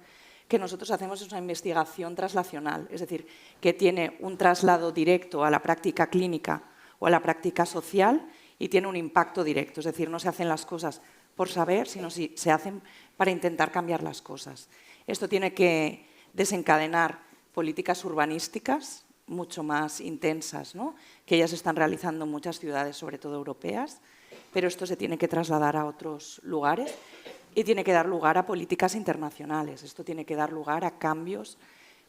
que nosotros hacemos es una investigación traslacional, es decir, que tiene un traslado directo a la práctica clínica o a la práctica social y tiene un impacto directo, es decir, no se hacen las cosas por saber, sino se hacen para intentar cambiar las cosas. Esto tiene que desencadenar políticas urbanísticas mucho más intensas, ¿no? Que ya se están realizando en muchas ciudades, sobre todo europeas, pero esto se tiene que trasladar a otros lugares y tiene que dar lugar a políticas internacionales. Esto tiene que dar lugar a cambios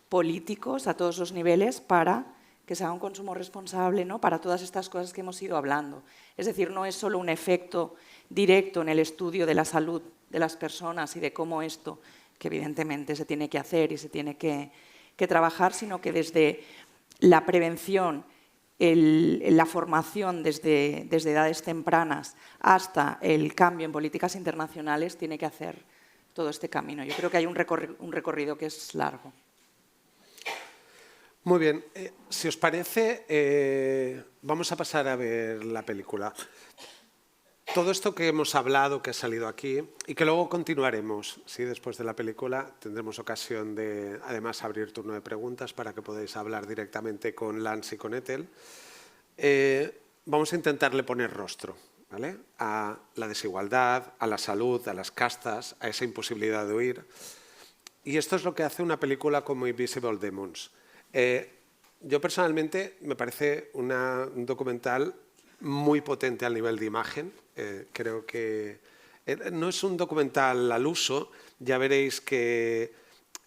políticos a todos los niveles para que se haga un consumo responsable, ¿no? Para todas estas cosas que hemos ido hablando. Es decir, no es solo un efecto directo en el estudio de la salud de las personas y de cómo esto, que evidentemente se tiene que hacer y se tiene que trabajar, sino que desde la prevención, la formación desde edades tempranas hasta el cambio en políticas internacionales tiene que hacer todo este camino. Yo creo que hay un recorrido que es largo. Muy bien. Si os parece, vamos a pasar a ver la película. Todo esto que hemos hablado, que ha salido aquí, y que luego continuaremos, ¿sí? Después de la película tendremos ocasión de, además, abrir turno de preguntas para que podáis hablar directamente con Lance y con Ethel. Vamos a intentarle poner rostro, ¿vale? A la desigualdad, a la salud, a las castas, a esa imposibilidad de huir. Y esto es lo que hace una película como Invisible Demons. Yo personalmente me parece un documental muy potente al nivel de imagen. Creo que no es un documental al uso. Ya veréis que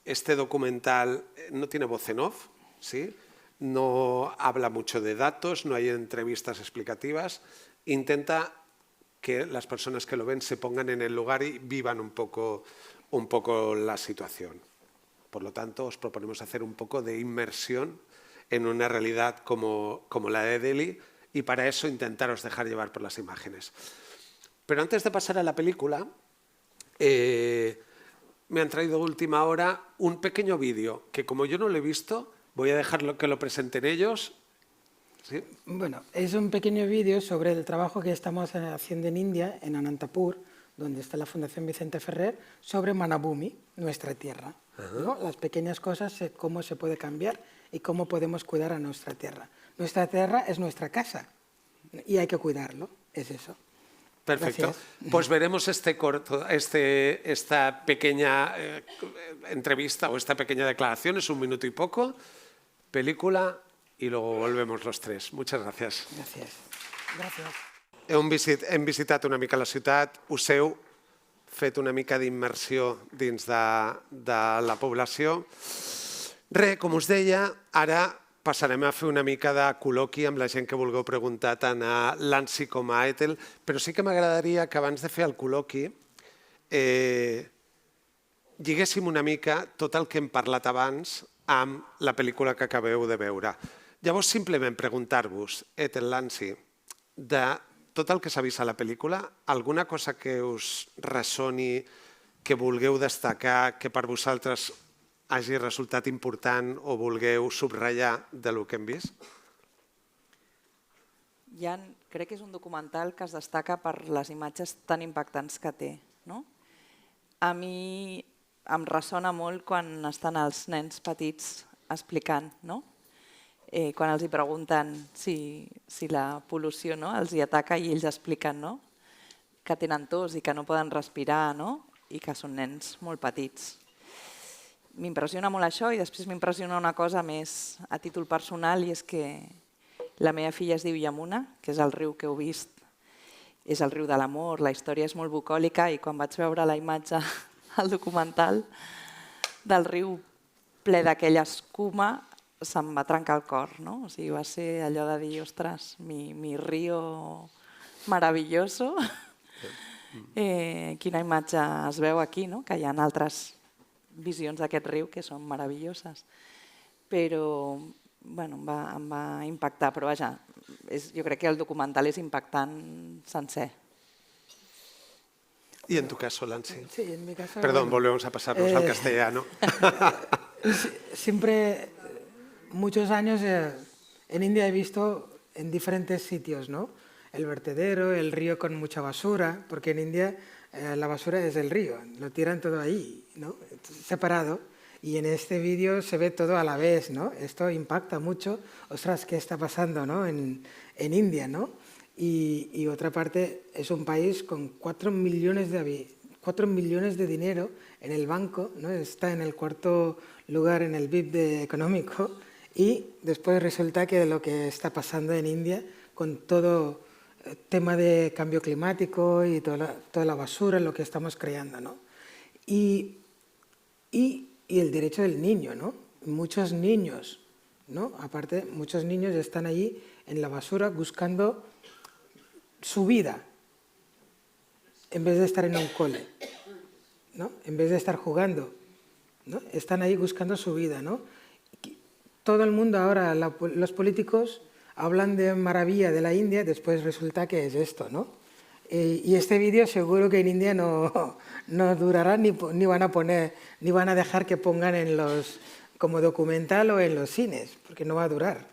este documental no tiene voz en off, ¿sí? No habla mucho de datos, no hay entrevistas explicativas. Intenta que las personas que lo ven se pongan en el lugar y vivan un poco la situación. Por lo tanto, os proponemos hacer un poco de inmersión en una realidad como la de Delhi, y para eso intentaros dejar llevar por las imágenes. Pero antes de pasar a la película, me han traído a última hora un pequeño vídeo que, como yo no lo he visto, voy a dejar que lo presenten ellos. ¿Sí? Bueno, es un pequeño vídeo sobre el trabajo que estamos haciendo en India, en Anantapur, donde está la Fundación Vicente Ferrer, sobre Manabhumi, nuestra tierra, ¿no? Las pequeñas cosas, cómo se puede cambiar y cómo podemos cuidar a nuestra tierra. Nuestra tierra es nuestra casa y hay que cuidarlo, es eso. Perfecto. Gracias. Pues veremos esta pequeña entrevista o esta pequeña declaración, es 1 minuto y poco, película, y luego volvemos los tres. Muchas gràcies. Gràcies. Gràcies. Hem visitat una mica la ciutat, us heu fet una mica d'immersió dins de la població. Res, com us deia, ara passarem a fer una mica de col·loqui amb la gent que vulgueu preguntar tant a Lance com a Ethel, però sí que m'agradaria que abans de fer el col·loqui lliguéssim una mica tot el que hem parlat abans amb la pel·lícula que acabeu de veure. Llavors, simplement preguntar-vos, Ethel, Lance, de tot el que s'ha vist a la pel·lícula, alguna cosa que us ressoni, que vulgueu destacar, que per vosaltres hagi resultat important o vulgueu subratllar del que hem vist? Crec que és un documental que es destaca per les imatges tan impactants que té. No? A mi em ressona molt quan estan els nens petits explicant, no? Quan els pregunten si la pol·lució els ataca i ells expliquen que tenen tos i que no poden respirar i que són nens molt petits. M'impressiona molt això i després m'impressiona una cosa més a títol personal, i és que la meva filla es diu Yamuna, que és el riu que heu vist, és el riu de l'amor, la història és molt bucòlica, i quan vaig veure la imatge al documental del riu ple d'aquella escuma se'm va trencar el cor, no? O sigui, va ser allò de dir, ostres, mi río maravilloso. Quina imatge es veu aquí, no? Que hi ha altres visions d'aquest riu que són meravelloses. Però bueno, em va impactar, però vaja, jo crec que el documental és impactant sencer. ¿Y en tu caso, Lancy? Sí, en mi caso... Perdón, bueno, volvemos a pasarnos al castellano. Siempre, muchos años en India he visto en diferentes sitios, ¿no? El vertedero, el río con mucha basura, porque en India la basura es el río, lo tiran todo ahí, ¿no? Separado. Y en este vídeo se ve todo a la vez, ¿no? Esto impacta mucho. Ostras, ¿qué está pasando, ¿no? en India, ¿no? Y otra parte, es un país con 4 millones de dinero en el banco, ¿no? Está en el 4º lugar en el PIB económico, y después resulta que lo que está pasando en India con todo el tema de cambio climático y toda la basura, lo que estamos creando, ¿no? Y el derecho del niño, ¿no? Muchos niños, ¿no? Aparte, muchos niños están allí en la basura buscando su vida, en vez de estar en un cole, ¿no? En vez de estar jugando, ¿no? Están ahí buscando su vida, ¿no? Todo el mundo ahora, los políticos hablan de maravilla de la India, después resulta que es esto, ¿no? Y este vídeo seguro que en India no durará, ni van a dejar que pongan como documental o en los cines, porque no va a durar.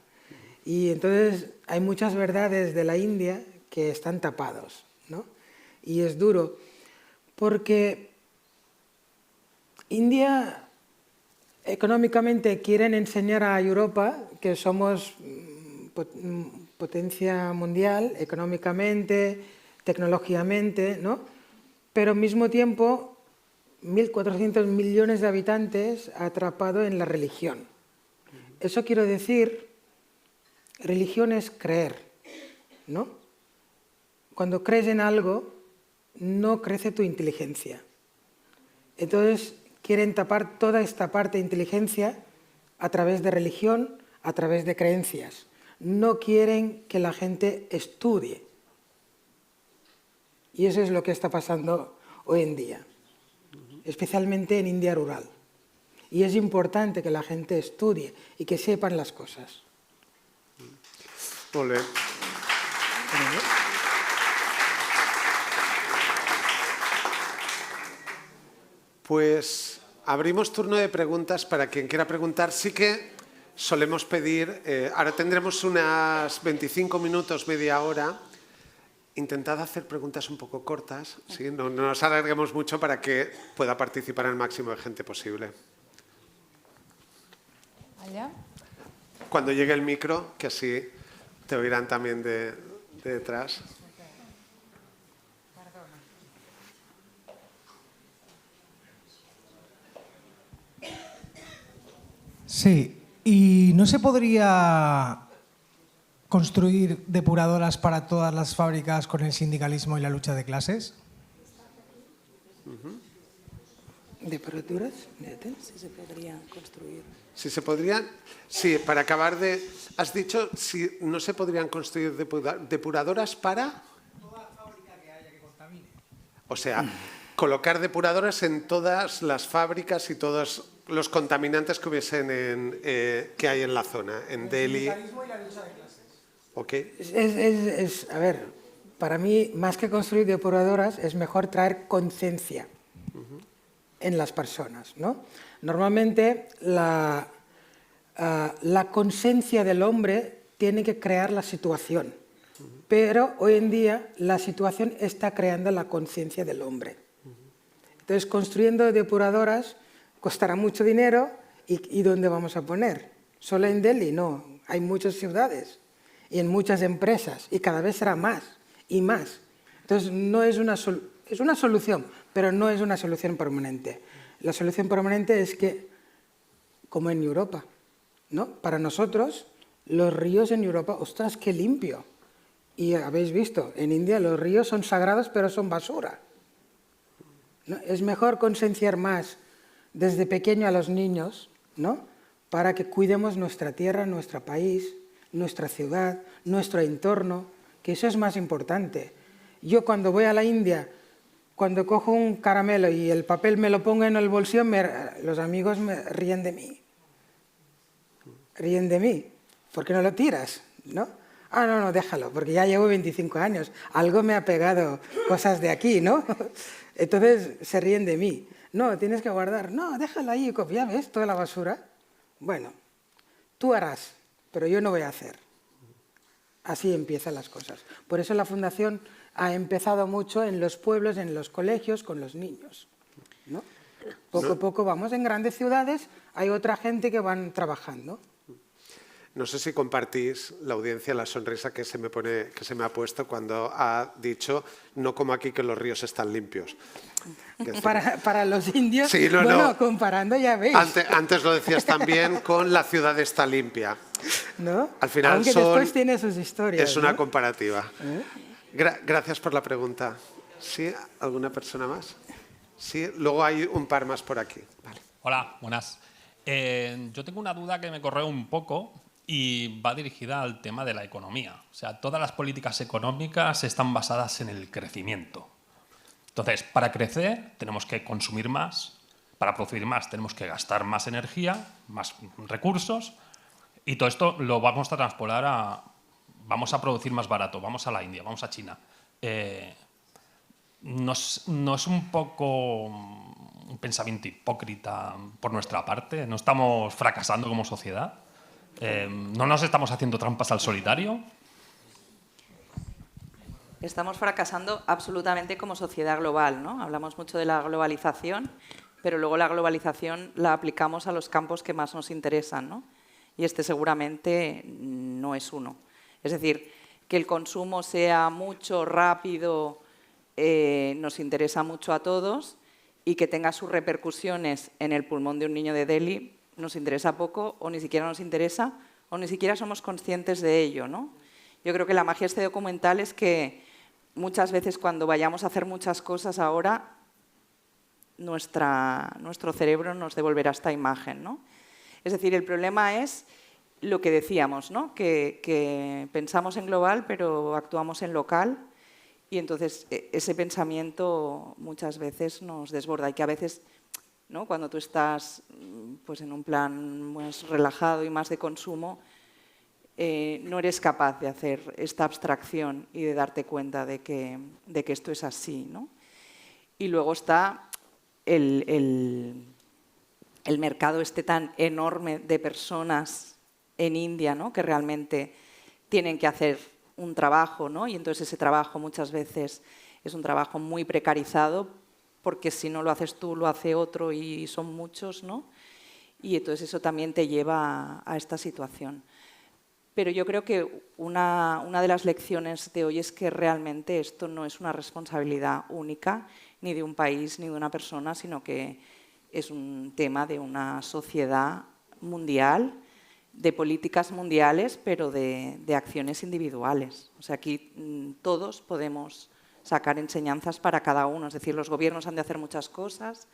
Y entonces hay muchas verdades de la India que están tapados, ¿no? Y es duro, porque India económicamente quieren enseñar a Europa que somos potencia mundial, económicamente, tecnológicamente, ¿no? Pero al mismo tiempo, 1.400 millones de habitantes atrapados en la religión. Eso quiero decir, religión es creer, ¿no? Cuando crees en algo, no crece tu inteligencia. Entonces, quieren tapar toda esta parte de inteligencia a través de religión, a través de creencias. No quieren que la gente estudie. Y eso es lo que está pasando hoy en día, especialmente en India rural. Y es importante que la gente estudie y que sepan las cosas. Molt bé. Pues abrimos turno de preguntas para quien quiera preguntar. Sí que solemos pedir, ahora tendremos unas 25 minutos, media hora. Intentad hacer preguntas un poco cortas, ¿sí? No nos alarguemos mucho para que pueda participar el máximo de gente posible. Allá. Cuando llegue el micro, que así te oirán también de detrás. Sí, ¿y no se podría construir depuradoras para todas las fábricas con el sindicalismo y la lucha de clases? ¿Depuradoras? Sí, se podría construir. Si se podrían, sí, para acabar de... Has dicho, si no se podrían construir depuradoras para... Toda fábrica que haya que contamine. O sea, colocar depuradoras en todas las fábricas y todos los contaminantes que hubiesen que hay en la zona, en Delhi. El sindicalismo y la lucha de clases. ¿Ok? A ver, para mí, más que construir depuradoras, es mejor traer conciencia en las personas, ¿no? Normalmente, la conciencia del hombre tiene que crear la situación, pero hoy en día la situación está creando la conciencia del hombre. Entonces, construyendo depuradoras costará mucho dinero, ¿y dónde vamos a poner? ¿Solo en Delhi? No, hay muchas ciudades y en muchas empresas, y cada vez será más y más. Entonces, no es una solución, pero no es una solución permanente. La solución permanente es que, como en Europa, ¿no? Para nosotros, los ríos en Europa, ostras, qué limpio. Y habéis visto, en India los ríos son sagrados, pero son basura, ¿no? Es mejor concienciar más desde pequeño a los niños, ¿no? Para que cuidemos nuestra tierra, nuestro país, nuestra ciudad, nuestro entorno, que eso es más importante. Yo cuando voy a la India cuando cojo un caramelo y el papel me lo pongo en el bolsillo, los amigos me ríen de mí. Ríen de mí. ¿Por qué no lo tiras? ¿No? Ah, no, déjalo, porque ya llevo 25 años. Algo me ha pegado, cosas de aquí, ¿no? Entonces se ríen de mí. No, tienes que guardar. No, déjalo ahí, ya ves, toda la basura. Bueno, tú harás, pero yo no voy a hacer. Así empiezan las cosas. Por eso la Fundación ha empezado mucho en los pueblos, en los colegios, con los niños, ¿no? Poco a poco vamos en grandes ciudades, hay otra gente que van trabajando. No sé si compartís, la audiencia, la sonrisa que se me ha puesto cuando ha dicho no como aquí que los ríos están limpios. Para los indios, sí, bueno, comparando ya veis. Antes lo decías también con la ciudad está limpia. ¿No? Al final aunque después tiene sus historias. Es una ¿no? comparativa. Gracias por la pregunta. ¿Sí? ¿Alguna persona más? Sí, luego hay un par más por aquí. Vale. Hola, buenas. Yo tengo una duda que me corre un poco y va dirigida al tema de la economía. O sea, todas las políticas económicas están basadas en el crecimiento. Entonces, para crecer tenemos que consumir más, para producir más tenemos que gastar más energía, más recursos, y todo esto lo vamos a traspolar a... Vamos a producir más barato, vamos a la India, vamos a China. ¿No es un poco un pensamiento hipócrita por nuestra parte? ¿No estamos fracasando como sociedad? ¿No nos estamos haciendo trampas al solitario? Estamos fracasando absolutamente como sociedad global, ¿no? Hablamos mucho de la globalización, pero luego la globalización la aplicamos a los campos que más nos interesan, ¿no? Y este seguramente no es uno. Es decir, que el consumo sea mucho, rápido, nos interesa mucho a todos, y que tenga sus repercusiones en el pulmón de un niño de Delhi nos interesa poco, o ni siquiera nos interesa, o ni siquiera somos conscientes de ello, ¿no? Yo creo que la magia de este documental es que muchas veces cuando vayamos a hacer muchas cosas ahora, nuestro cerebro nos devolverá esta imagen, ¿no? Es decir, el problema es lo que decíamos, ¿no? Que pensamos en global, pero actuamos en local, y entonces ese pensamiento muchas veces nos desborda, y que a veces, ¿no? Cuando tú estás pues, en un plan más relajado y más de consumo, no eres capaz de hacer esta abstracción y de darte cuenta de que esto es así, ¿no? Y luego está el mercado este tan enorme de personas en India, ¿no? Que realmente tienen que hacer un trabajo, ¿no? Y entonces ese trabajo muchas veces es un trabajo muy precarizado, porque si no lo haces tú, lo hace otro, y son muchos, ¿no? Y entonces eso también te lleva a esta situación. Pero yo creo que una de las lecciones de hoy es que realmente esto no es una responsabilidad única ni de un país ni de una persona, sino que es un tema de una sociedad mundial, de políticas mundiales, pero de acciones individuales. O sea, aquí todos podemos sacar enseñanzas para cada uno. Es decir, los gobiernos han de hacer muchas cosas,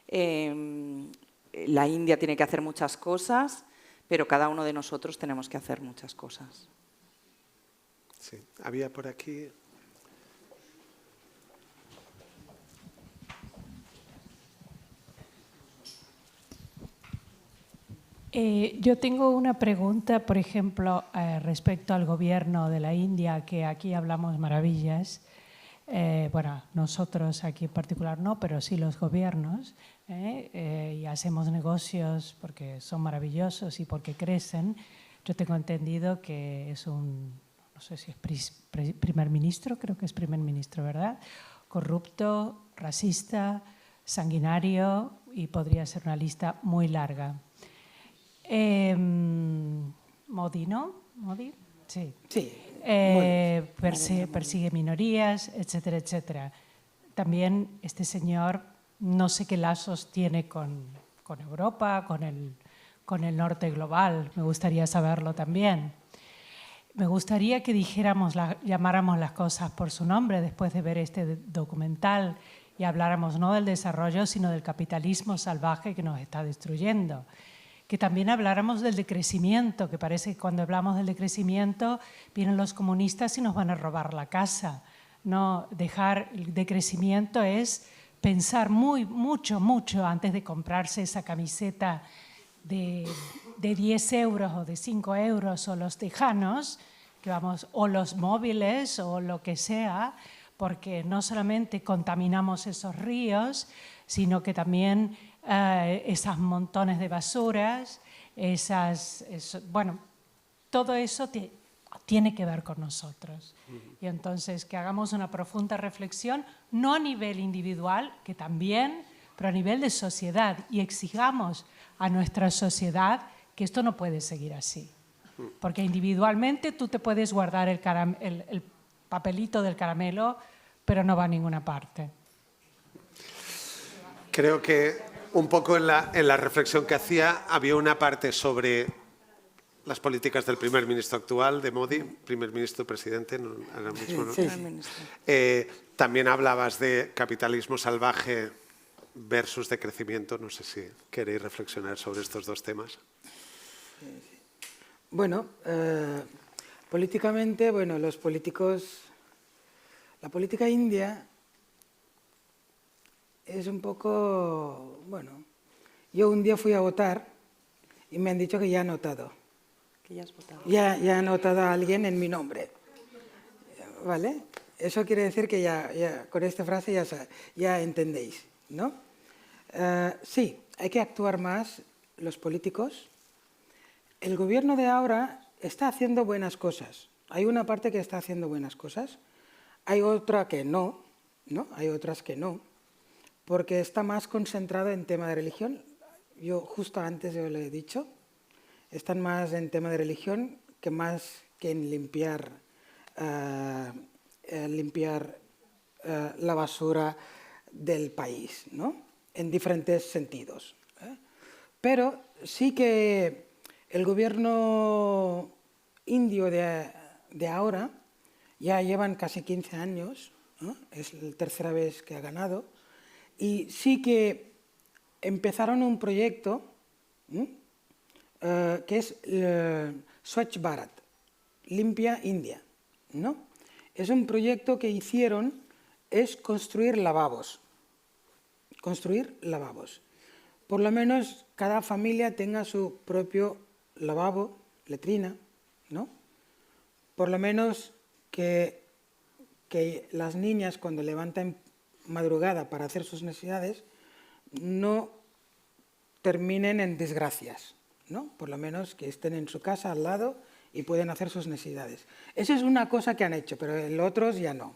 la India tiene que hacer muchas cosas, pero cada uno de nosotros tenemos que hacer muchas cosas. Sí, había por aquí... Yo tengo una pregunta, por ejemplo, respecto al gobierno de la India, que aquí hablamos maravillas. Bueno, nosotros aquí en particular no, pero sí los gobiernos, y hacemos negocios porque son maravillosos y porque crecen. Yo tengo entendido que es no sé si es primer ministro, creo que es primer ministro, ¿verdad? Corrupto, racista, sanguinario, y podría ser una lista muy larga. Modi, ¿no? ¿Modi? Sí. Sí. Persigue minorías, etcétera, etcétera. También este señor no sé qué lazos tiene con Europa, con el norte global. Me gustaría saberlo también. Me gustaría que llamáramos las cosas por su nombre después de ver este documental y habláramos no del desarrollo, sino del capitalismo salvaje que nos está destruyendo. Que también habláramos del decrecimiento, que parece que cuando hablamos del decrecimiento vienen los comunistas y nos van a robar la casa. ¿no? Dejar el decrecimiento es pensar mucho antes de comprarse esa camiseta de 10 euros o de 5 euros o los tejanos, que vamos, o los móviles o lo que sea, porque no solamente contaminamos esos ríos, sino que también esas montones de basuras, bueno, todo eso tiene que ver con nosotros. Y entonces que hagamos una profunda reflexión, no a nivel individual, que también, pero a nivel de sociedad, y exijamos a nuestra sociedad que esto no puede seguir así. Porque individualmente tú te puedes guardar el papelito del caramelo, pero no va a ninguna parte. Creo que un poco en la reflexión que hacía había una parte sobre las políticas del primer ministro actual, de Modi, primer ministro, presidente, no, ahora mismo, ¿no? Sí. También hablabas de capitalismo salvaje versus de crecimiento. No sé si queréis reflexionar sobre estos dos temas. Bueno, políticamente, bueno, los políticos, la política india es un poco, bueno, yo un día fui a votar y me han dicho que ya han notado. Que ya has votado. Ya ha notado a alguien en mi nombre, ¿vale? Eso quiere decir que ya con esta frase ya entendéis, ¿no? Sí, hay que actuar más los políticos. El gobierno de ahora está haciendo buenas cosas. Hay una parte que está haciendo buenas cosas, hay otra que no, ¿no? Hay otras que no, porque está más concentrado en tema de religión. Yo justo antes yo lo he dicho, están más en tema de religión que más que en limpiar la basura del país, ¿no? En diferentes sentidos. Pero sí que el gobierno indio de ahora ya llevan casi 15 años, ¿no? Es la tercera vez que ha ganado, y sí que empezaron un proyecto que es Swachh Bharat, Limpia India, ¿no? Es un proyecto que hicieron, es construir lavabos. Construir lavabos. Por lo menos cada familia tenga su propio lavabo, letrina, ¿no? Por lo menos que las niñas cuando levantan madrugada para hacer sus necesidades no terminen en desgracias, ¿no? Por lo menos que estén en su casa al lado y pueden hacer sus necesidades. Esa es una cosa que han hecho, pero en otros ya no.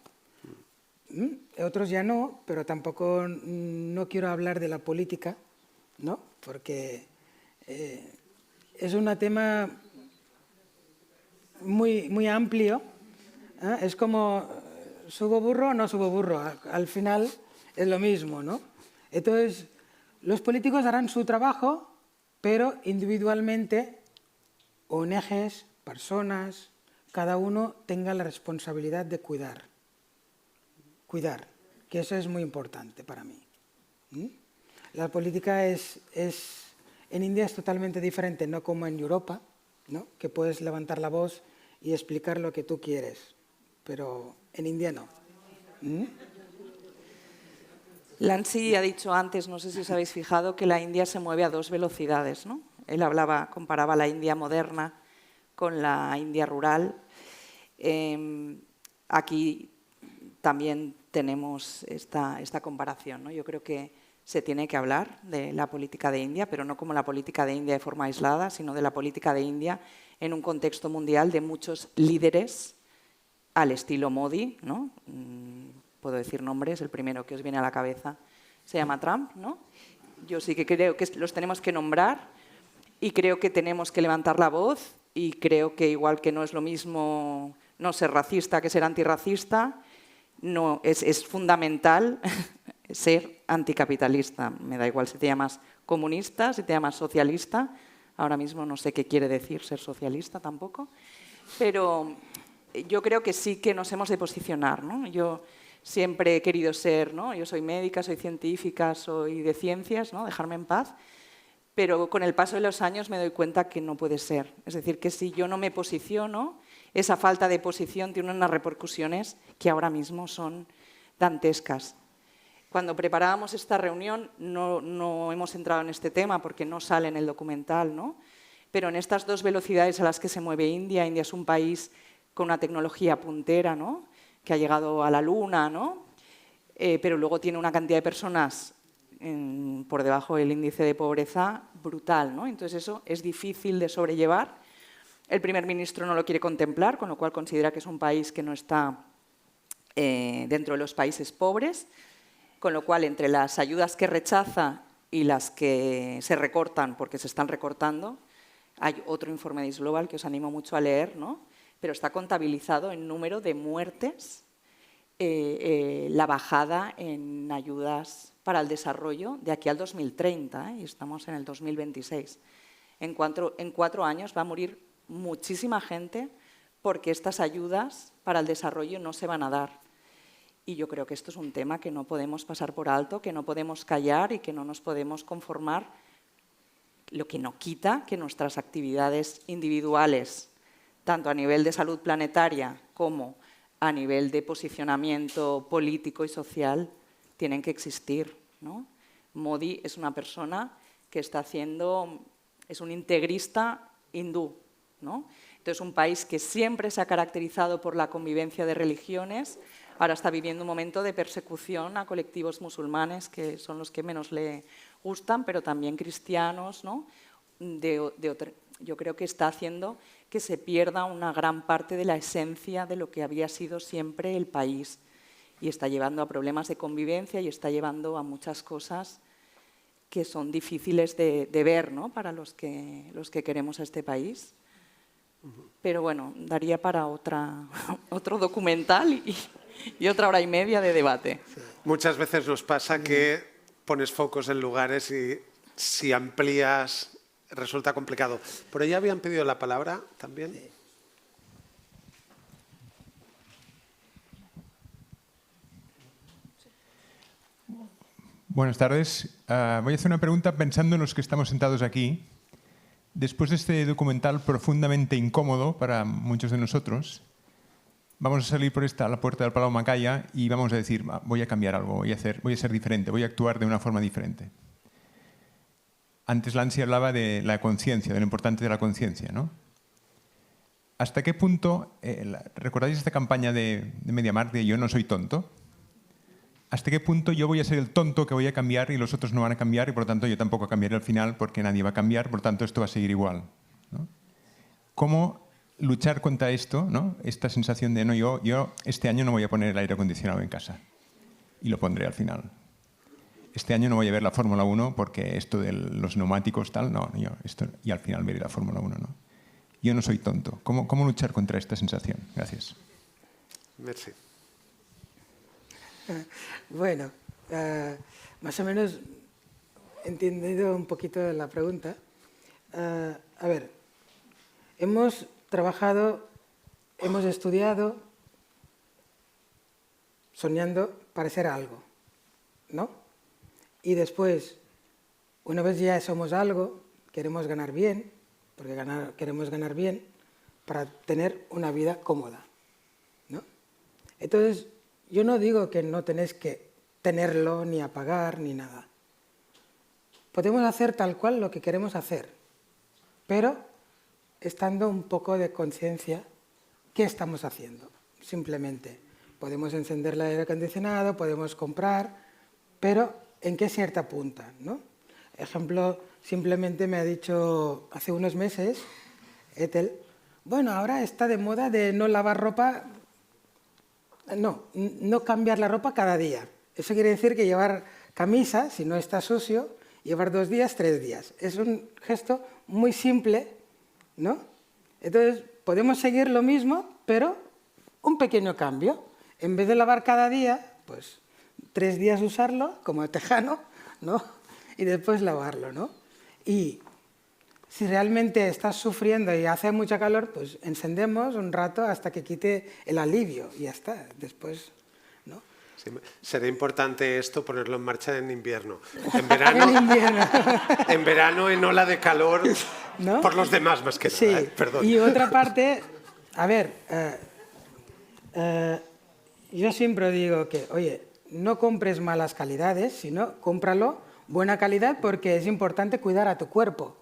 Otros ya no, pero tampoco no quiero hablar de la política, ¿no? Porque es un tema muy amplio. Es como, ¿subo burro o no subo burro? Al final es lo mismo, ¿no? Entonces, los políticos harán su trabajo, pero individualmente, ONGs, personas, cada uno tenga la responsabilidad de cuidar, que eso es muy importante para mí. La política en India es totalmente diferente, no como en Europa, ¿no? Que puedes levantar la voz y explicar lo que tú quieres, pero en India no. Lansi ha dicho antes, no sé si os habéis fijado, que la India se mueve a 2 velocidades, ¿no? Él comparaba la India moderna con la India rural. Aquí también tenemos esta comparación, ¿no? Yo creo que se tiene que hablar de la política de India, pero no como la política de India de forma aislada, sino de la política de India en un contexto mundial de muchos líderes al estilo Modi, ¿no? Puedo decir nombres, el primero que os viene a la cabeza se llama Trump, ¿no? Yo sí que creo que los tenemos que nombrar y creo que tenemos que levantar la voz y creo que igual que no es lo mismo no ser racista que ser antirracista, no, es fundamental ser anticapitalista. Me da igual si te llamas comunista, si te llamas socialista. Ahora mismo no sé qué quiere decir ser socialista tampoco. Pero yo creo que sí que nos hemos de posicionar, ¿no? Yo siempre he querido ser, ¿no? Yo soy médica, soy científica, soy de ciencias, ¿no? Dejarme en paz. Pero con el paso de los años me doy cuenta que no puede ser. Es decir, que si yo no me posiciono esa falta de posición tiene unas repercusiones que ahora mismo son dantescas. Cuando preparábamos esta reunión no hemos entrado en este tema porque no sale en el documental, ¿no? Pero en estas dos velocidades a las que se mueve India, India es un país con una tecnología puntera, ¿no? Que ha llegado a la Luna, ¿no? Pero luego tiene una cantidad de personas por debajo del índice de pobreza brutal, ¿no? Entonces eso es difícil de sobrellevar. El primer ministro no lo quiere contemplar, con lo cual considera que es un país que no está dentro de los países pobres, con lo cual entre las ayudas que rechaza y las que se recortan, porque se están recortando, hay otro informe de East Global que os animo mucho a leer, ¿no? Pero está contabilizado en número de muertes la bajada en ayudas para el desarrollo de aquí al 2030, y estamos en el 2026. En 4 años va a morir muchísima gente porque estas ayudas para el desarrollo no se van a dar. Y yo creo que esto es un tema que no podemos pasar por alto, que no podemos callar y que no nos podemos conformar, lo que no quita que nuestras actividades individuales, tanto a nivel de salud planetaria como a nivel de posicionamiento político y social, tienen que existir, ¿no? Modi es una persona que es un integrista hindú, ¿no? Entonces, un país que siempre se ha caracterizado por la convivencia de religiones, ahora está viviendo un momento de persecución a colectivos musulmanes, que son los que menos le gustan, pero también cristianos, ¿no? Yo creo que está haciendo que se pierda una gran parte de la esencia de lo que había sido siempre el país, y está llevando a problemas de convivencia y está llevando a muchas cosas que son difíciles de ver, ¿no? Para los que queremos a este país. Pero bueno, daría para otro documental y otra hora y media de debate. Muchas veces nos pasa que pones focos en lugares y si amplías resulta complicado. ¿Por ahí habían pedido la palabra también? Buenas tardes. Voy a hacer una pregunta pensando en los que estamos sentados aquí. Después de este documental profundamente incómodo para muchos de nosotros, vamos a salir por la puerta del Palau Macaya y vamos a decir, voy a cambiar algo, voy a ser diferente, voy a actuar de una forma diferente. Antes Lancy hablaba de la conciencia, de lo importante de la conciencia, ¿no? ¿Hasta qué punto, recordáis esta campaña de MediaMarkt de yo no soy tonto? ¿Hasta qué punto yo voy a ser el tonto que voy a cambiar y los otros no van a cambiar y por lo tanto yo tampoco cambiaré al final porque nadie va a cambiar, por lo tanto esto va a seguir igual, ¿no? ¿Cómo luchar contra esto, ¿no? Esta sensación de no, yo este año no voy a poner el aire acondicionado en casa y lo pondré al final? Este año no voy a ver la Fórmula 1 porque esto de los neumáticos tal, no, y al final veré la Fórmula 1, ¿no? Yo no soy tonto. ¿Cómo luchar contra esta sensación? Gracias. Merci. Bueno, más o menos he entendido un poquito la pregunta. A ver, hemos trabajado, hemos estudiado soñando para ser algo, ¿no? Y después, una vez ya somos algo, queremos ganar bien, porque queremos ganar bien para tener una vida cómoda, ¿no? Entonces, yo no digo que no tenéis que tenerlo, ni apagar, ni nada. Podemos hacer tal cual lo que queremos hacer, pero estando un poco de conciencia, ¿qué estamos haciendo? Simplemente, podemos encender el aire acondicionado, podemos comprar, pero ¿en qué cierta punta, ¿no? Ejemplo, simplemente me ha dicho hace unos meses, Ethel, bueno, ahora está de moda de no lavar ropa, no cambiar la ropa cada día. Eso quiere decir que llevar camisa, si no está sucio, llevar 2 días, 3 días. Es un gesto muy simple, ¿no? Entonces, podemos seguir lo mismo, pero un pequeño cambio. En vez de lavar cada día, pues 3 días usarlo como tejano, ¿no? Y después lavarlo, ¿no? Y si realmente estás sufriendo y hace mucha calor, pues encendemos un rato hasta que quite el alivio y ya está. Después, ¿no? Sí, será importante esto ponerlo en marcha en invierno. En verano, En invierno. en verano en ola de calor, ¿no? por los demás más que nada. Sí, Perdón. y otra parte, A ver, yo siempre digo que, oye, no compres malas calidades, sino cómpralo buena calidad, porque es importante cuidar a tu cuerpo.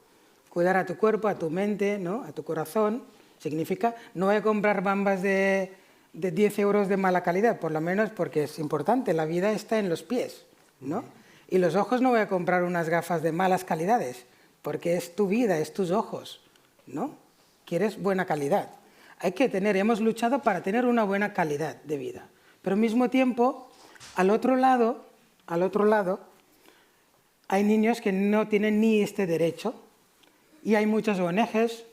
Cuidar a tu cuerpo, a tu mente, ¿no? A tu corazón. Significa, no voy a comprar bambas de 10 euros de mala calidad, por lo menos porque es importante, la vida está en los pies, ¿no? Y los ojos no voy a comprar unas gafas de malas calidades, porque es tu vida, es tus ojos, ¿no? Quieres buena calidad. Hemos luchado para tener una buena calidad de vida. Pero al mismo tiempo, al otro lado, hay niños que no tienen ni este derecho, y hay muchas ONGs,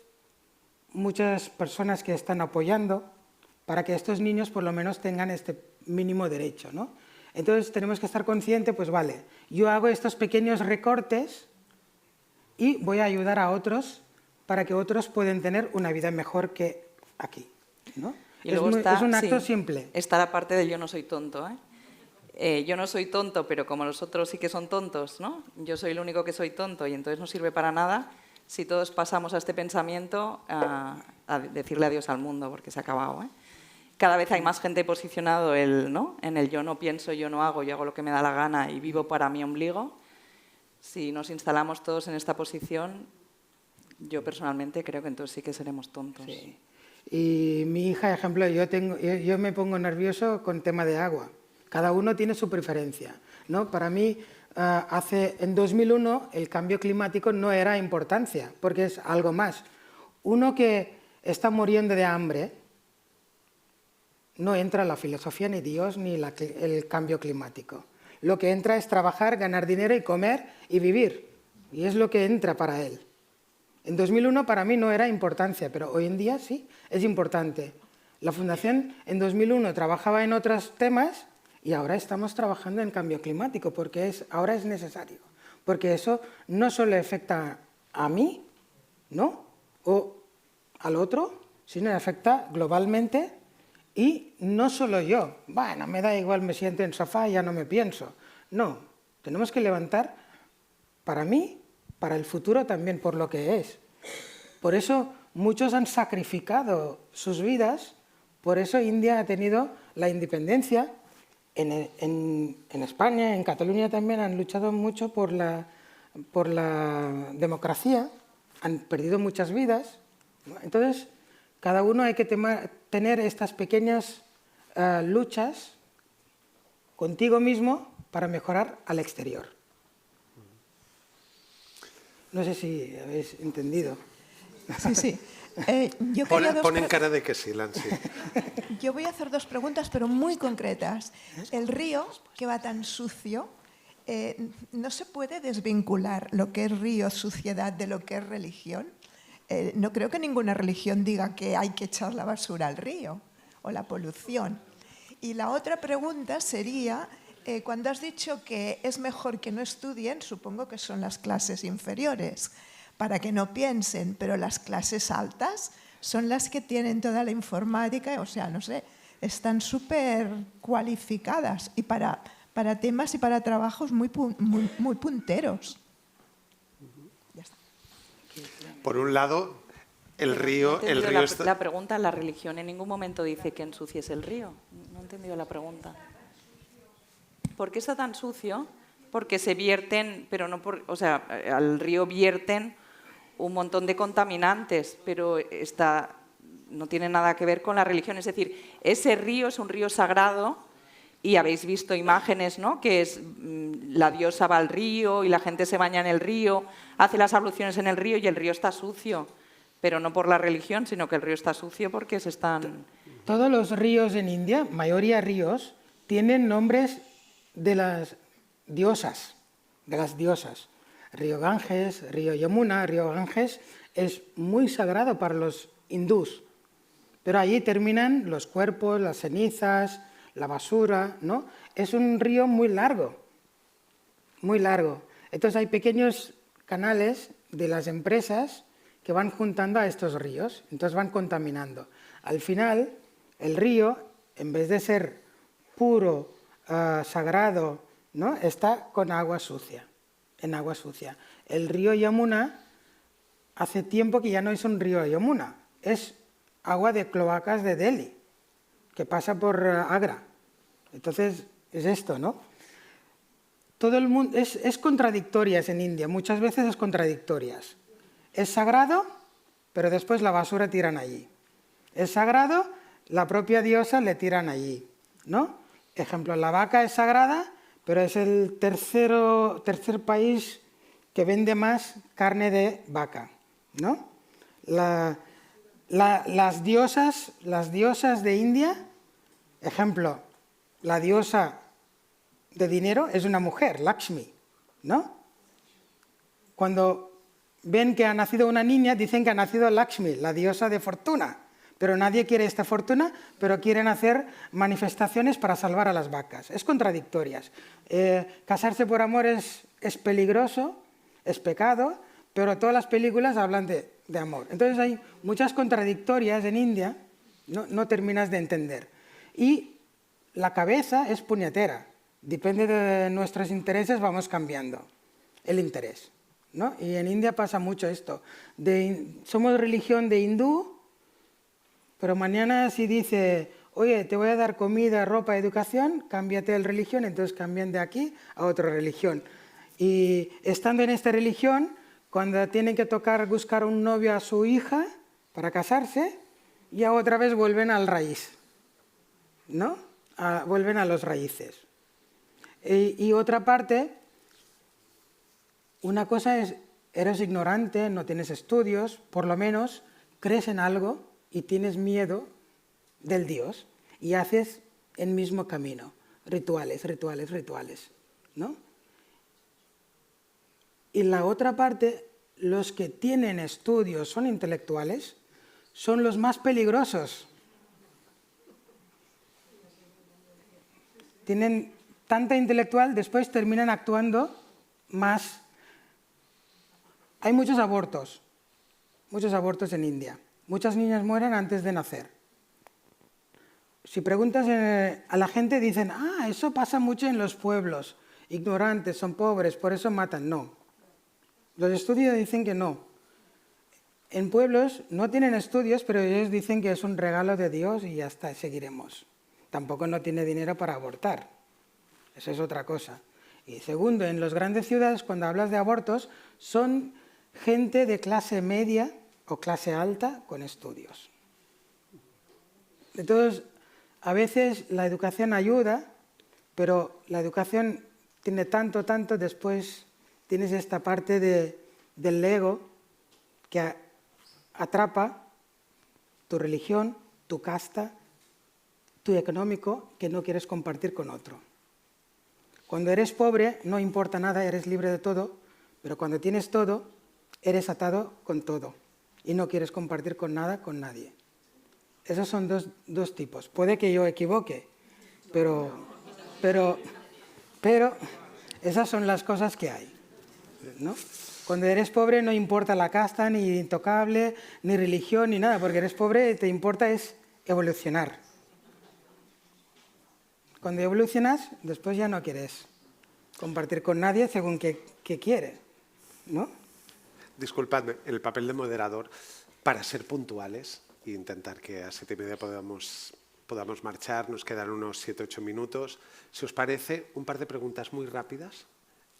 muchas personas que están apoyando para que estos niños por lo menos tengan este mínimo derecho, ¿no? Entonces tenemos que estar conscientes, pues vale, yo hago estos pequeños recortes y voy a ayudar a otros para que otros puedan tener una vida mejor que aquí, ¿no? Y luego está, es un acto sí, simple. está la parte de yo no soy tonto, ¿eh? Yo no soy tonto, pero como los otros sí que son tontos, ¿no? Yo soy el único que soy tonto y entonces no sirve para nada si todos pasamos a este pensamiento a decirle adiós al mundo, porque se ha acabado, ¿eh? Cada vez hay más gente posicionado ¿no? En el yo no pienso, yo no hago, yo hago lo que me da la gana y vivo para mi ombligo. Si nos instalamos todos en esta posición, yo personalmente creo que entonces sí que seremos tontos. Sí. Y mi hija, ejemplo, yo me pongo nervioso con tema de agua. Cada uno tiene su preferencia, ¿no? Para mí, en 2001, el cambio climático no era importancia, porque es algo más. Uno que está muriendo de hambre, no entra la filosofía ni Dios ni el cambio climático. Lo que entra es trabajar, ganar dinero y comer y vivir. Y es lo que entra para él. En 2001 para mí no era importancia, pero hoy en día sí, es importante. La Fundación en 2001 trabajaba en otros temas y ahora estamos trabajando en cambio climático porque ahora es necesario. Porque eso no solo afecta a mí, ¿no? O al otro, sino afecta globalmente. Y no solo yo, bueno, me da igual, me siento en sofá y ya no me pienso. No, tenemos que levantar para mí, para el futuro también, por lo que es. Por eso muchos han sacrificado sus vidas, por eso India ha tenido la independencia. En España, en Cataluña también han luchado mucho por la democracia, han perdido muchas vidas, ¿no? Entonces, cada uno hay que tener estas pequeñas luchas contigo mismo para mejorar al exterior. No sé si habéis entendido. Sí, sí. Ponen cara de que sí, Lancy. Yo voy a hacer dos preguntas, pero muy concretas. El río, que va tan sucio, ¿no se puede desvincular lo que es río, suciedad, de lo que es religión? No creo que ninguna religión diga que hay que echar la basura al río o la polución. Y la otra pregunta sería, cuando has dicho que es mejor que no estudien, supongo que son las clases inferiores, para que no piensen, pero las clases altas son las que tienen toda la informática, o sea, no sé, están súper cualificadas y para temas y para trabajos muy punteros. Ya está. Por un lado, el río está... La pregunta, la religión en ningún momento dice que ensucies el río. No he entendido la pregunta. ¿Por qué está tan sucio? Porque se vierten, pero no por... O sea, al río vierten un montón de contaminantes, pero no tiene nada que ver con la religión. Es decir, ese río es un río sagrado y habéis visto imágenes, ¿no? Que es la diosa va al río y la gente se baña en el río, hace las abluciones en el río y el río está sucio, pero no por la religión, sino que el río está sucio porque se están... Todos los ríos en India, mayoría ríos, tienen nombres de las diosas, Río Ganges, río Yamuna. Río Ganges es muy sagrado para los hindús, pero allí terminan los cuerpos, las cenizas, la basura, ¿no? Es un río muy largo, muy largo. Entonces hay pequeños canales de las empresas que van juntando a estos ríos, entonces van contaminando. Al final, el río, en vez de ser puro, sagrado, ¿no? Está con agua sucia, en agua sucia. El río Yamuna, hace tiempo que ya no es un río Yamuna, es agua de cloacas de Delhi, que pasa por Agra. Entonces, es esto, ¿no? Todo el mundo es contradictorias en India, muchas veces es contradictorias. Es sagrado, pero después la basura tiran allí. Es sagrado, la propia diosa le tiran allí, ¿no? Ejemplo, la vaca es sagrada, pero es el tercer país que vende más carne de vaca, ¿no? Las diosas de India, ejemplo, la diosa de dinero es una mujer, Lakshmi, ¿no? Cuando ven que ha nacido una niña, dicen que ha nacido Lakshmi, la diosa de fortuna, pero nadie quiere esta fortuna, pero quieren hacer manifestaciones para salvar a las vacas. Es contradictorias. Casarse por amor es peligroso, es pecado, pero todas las películas hablan de amor. Entonces hay muchas contradictorias en India, no terminas de entender. Y la cabeza es puñetera. Depende de nuestros intereses, vamos cambiando el interés, ¿no? Y en India pasa mucho esto. Somos religión de hindú, pero mañana si dice, oye, te voy a dar comida, ropa, educación, cámbiate de religión, entonces cambian de aquí a otra religión. Y estando en esta religión, cuando tienen que tocar buscar un novio a su hija para casarse, ya otra vez vuelven al raíz, ¿no? Vuelven a los raíces. Y otra parte, una cosa es, eres ignorante, no tienes estudios, por lo menos crees en algo y tienes miedo del Dios y haces el mismo camino, rituales, ¿no? Y la otra parte, los que tienen estudios, son intelectuales, son los más peligrosos. Tienen tanta intelectual, después terminan actuando más. Hay muchos abortos en India. Muchas niñas mueren antes de nacer. Si preguntas a la gente, dicen, eso pasa mucho en los pueblos, ignorantes, son pobres, por eso matan. No. Los estudios dicen que no. En pueblos no tienen estudios, pero ellos dicen que es un regalo de Dios y ya está, seguiremos. Tampoco no tiene dinero para abortar. Eso es otra cosa. Y segundo, en las grandes ciudades, cuando hablas de abortos, son gente de clase media o clase alta con estudios. Entonces, a veces la educación ayuda, pero la educación tiene tanto, después tienes esta parte del ego que atrapa tu religión, tu casta, tu económico, que no quieres compartir con otro. Cuando eres pobre, no importa nada, eres libre de todo, pero cuando tienes todo, eres atado con todo y no quieres compartir con nada, con nadie. Esos son dos tipos. Puede que yo equivoque, pero esas son las cosas que hay, ¿no? Cuando eres pobre no importa la casta, ni intocable, ni religión, ni nada, porque eres pobre, te importa es evolucionar. Cuando evolucionas, después ya no quieres compartir con nadie según qué quiere, ¿no? Disculpadme, el papel de moderador, para ser puntuales e intentar que a 7:30 podamos marchar, nos quedan unos 7-8 minutos. Si os parece, un par de preguntas muy rápidas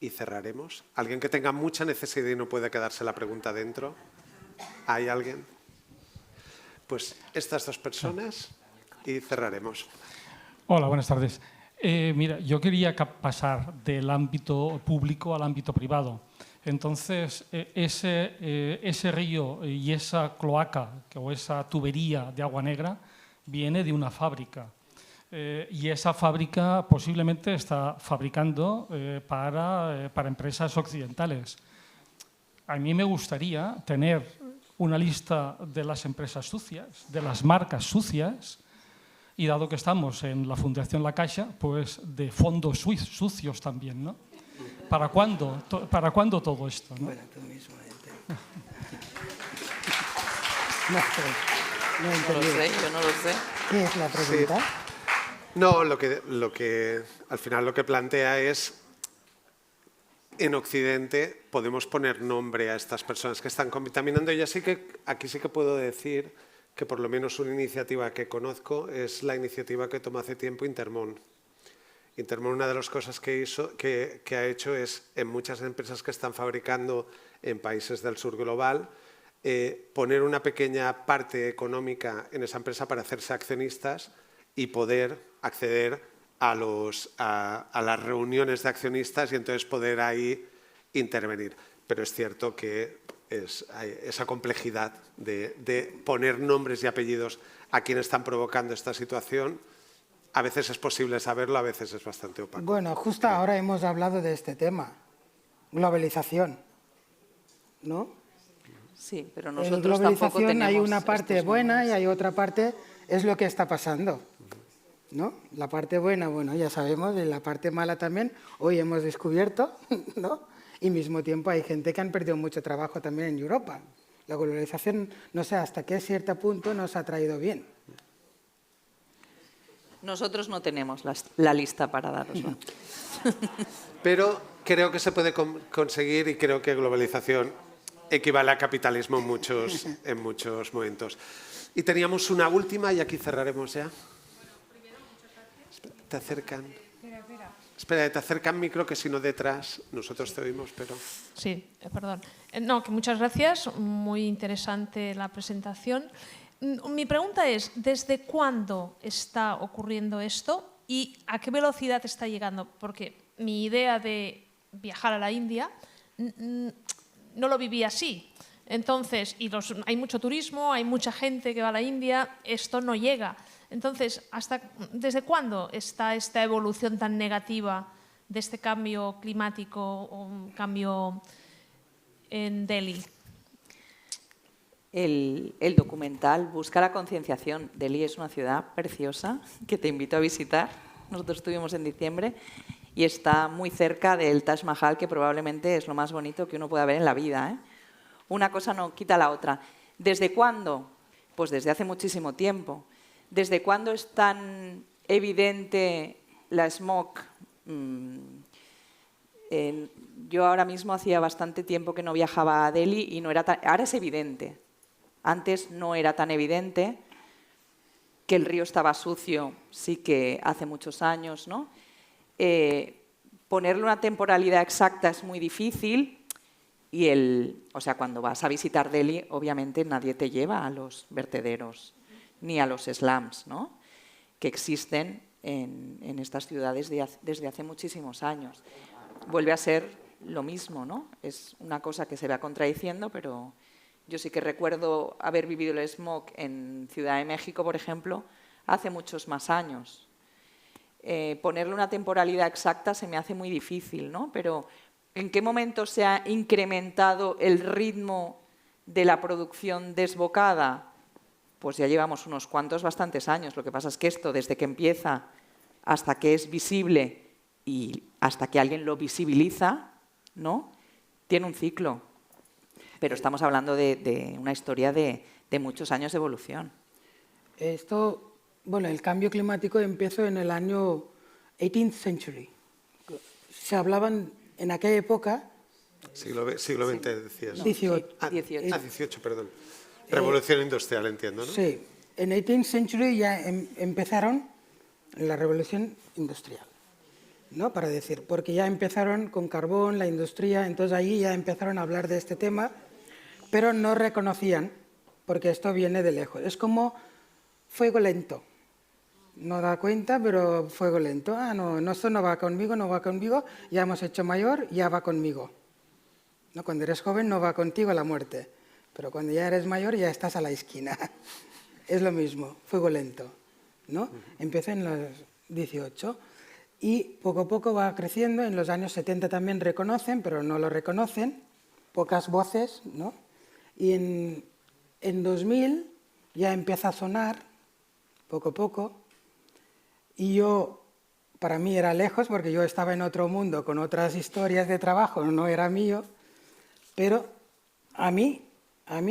y cerraremos. ¿Alguien que tenga mucha necesidad y no puede quedarse la pregunta dentro? ¿Hay alguien? Pues estas dos personas y cerraremos. Hola, buenas tardes. Mira, yo quería pasar del ámbito público al ámbito privado. Entonces, ese río y esa cloaca o esa tubería de agua negra viene de una fábrica. Y esa fábrica posiblemente está fabricando para empresas occidentales. A mí me gustaría tener una lista de las empresas sucias, de las marcas sucias, y dado que estamos en la Fundación La Caixa, pues de fondos sucios también, ¿no? ¿Para cuándo todo esto, ¿no? Bueno, tú mismo. No lo sé, yo no lo sé. ¿Qué es la pregunta? Sí. No, lo que al final lo que plantea es, en Occidente podemos poner nombre a estas personas que están contaminando, y aquí sí que puedo decir que por lo menos una iniciativa que conozco es la iniciativa que tomó hace tiempo Intermón. Intermón, una de las cosas que ha hecho es, en muchas empresas que están fabricando en países del sur global, poner una pequeña parte económica en esa empresa para hacerse accionistas y poder acceder a las reuniones de accionistas y entonces poder ahí intervenir. Pero es cierto que hay esa complejidad de poner nombres y apellidos a quienes están provocando esta situación. A veces es posible saberlo, a veces es bastante opaco. Bueno, justo ahora hemos hablado de este tema, globalización, ¿no? Sí, pero En nosotros globalización tampoco tenemos hay una parte estos buena nombres. y hay otra parte, es lo que está pasando, ¿no? La parte buena, bueno, ya sabemos, y la parte mala también, hoy hemos descubierto, ¿no? Y al mismo tiempo hay gente que han perdido mucho trabajo también en Europa. La globalización, no sé hasta qué cierto punto nos ha traído bien. Nosotros no tenemos la lista para darosla. Pero creo que se puede conseguir y creo que globalización equivale a capitalismo en muchos momentos. Y teníamos una última y aquí cerraremos ya. Te acercan. Espera, te acercan micro que si no detrás nosotros te oímos, pero... Sí, perdón. No, que muchas gracias, muy interesante la presentación. Mi pregunta es, ¿desde cuándo está ocurriendo esto y a qué velocidad está llegando? Porque mi idea de viajar a la India no lo viví así. Entonces, hay mucho turismo, hay mucha gente que va a la India, esto no llega. Entonces, ¿desde cuándo está esta evolución tan negativa de este cambio climático o un cambio en Delhi? El documental busca la concienciación. Delhi es una ciudad preciosa que te invito a visitar. Nosotros estuvimos en diciembre y está muy cerca del Taj Mahal, que probablemente es lo más bonito que uno pueda ver en la vida, ¿eh? Una cosa no quita la otra. ¿Desde cuándo? Pues desde hace muchísimo tiempo. ¿Desde cuándo es tan evidente la smog? Yo ahora mismo hacía bastante tiempo que no viajaba a Delhi y no era tan... Ahora es evidente. Antes no era tan evidente. Que el río estaba sucio, sí que hace muchos años, ¿no? Ponerle una temporalidad exacta es muy difícil y o sea, cuando vas a visitar Delhi, obviamente nadie te lleva a los vertederos ni a los slums, ¿no? Que existen en estas ciudades desde hace muchísimos años. Vuelve a ser lo mismo, ¿no? Es una cosa que se va contradiciendo, pero yo sí que recuerdo haber vivido el smog en Ciudad de México, por ejemplo, hace muchos más años. Ponerle una temporalidad exacta se me hace muy difícil, ¿no? Pero ¿en qué momento se ha incrementado el ritmo de la producción desbocada? Pues ya llevamos unos cuantos bastantes años. Lo que pasa es que esto, desde que empieza hasta que es visible y hasta que alguien lo visibiliza, ¿no? Tiene un ciclo. Pero estamos hablando de una historia de muchos años de evolución. Esto, bueno, el cambio climático empezó en el año 18th century. Se hablaban en aquella época... Siglo XX decías. No, 18. sí, 18. 18, perdón. Revolución industrial, entiendo, ¿no? Sí, en 18th century ya empezaron la revolución industrial, ¿no? Para decir, porque ya empezaron con carbón, la industria, entonces ahí ya empezaron a hablar de este tema, pero no reconocían, porque esto viene de lejos. Es como fuego lento. No da cuenta, pero fuego lento. Ah, no, esto no va conmigo, ya hemos hecho mayor, ya va conmigo. ¿No? Cuando eres joven no va contigo la muerte, pero cuando ya eres mayor ya estás a la esquina. Es lo mismo, fuego lento, ¿no? Empezó en los 18 y poco a poco va creciendo. En los años 70 también reconocen, pero no lo reconocen, pocas voces, ¿no? Y en 2000 ya empieza a sonar, poco a poco, y para mí era lejos porque yo estaba en otro mundo con otras historias de trabajo, no era mío, pero a mí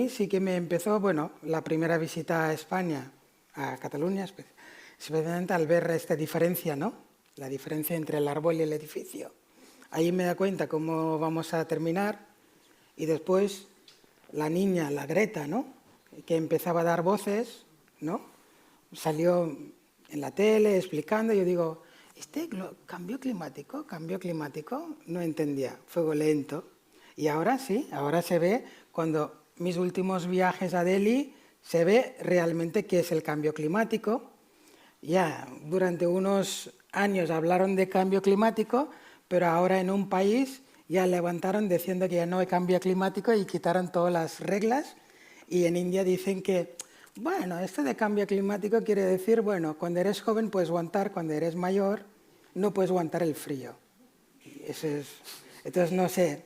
sí que me empezó, bueno, la primera visita a España, a Cataluña, especialmente al ver esta diferencia, ¿no? La diferencia entre el árbol y el edificio. Ahí me da cuenta cómo vamos a terminar y después la niña, la Greta, ¿no? que empezaba a dar voces, ¿no? Salió en la tele explicando, yo digo, cambio climático, no entendía, fuego lento. Y ahora sí, ahora se ve, cuando mis últimos viajes a Delhi, se ve realmente qué es el cambio climático. Ya durante unos años hablaron de cambio climático, pero ahora en un país ya levantaron diciendo que ya no hay cambio climático y quitaron todas las reglas. Y en India dicen que, bueno, esto de cambio climático quiere decir, bueno, cuando eres joven puedes aguantar, cuando eres mayor no puedes aguantar el frío. Eso es. Entonces, no sé,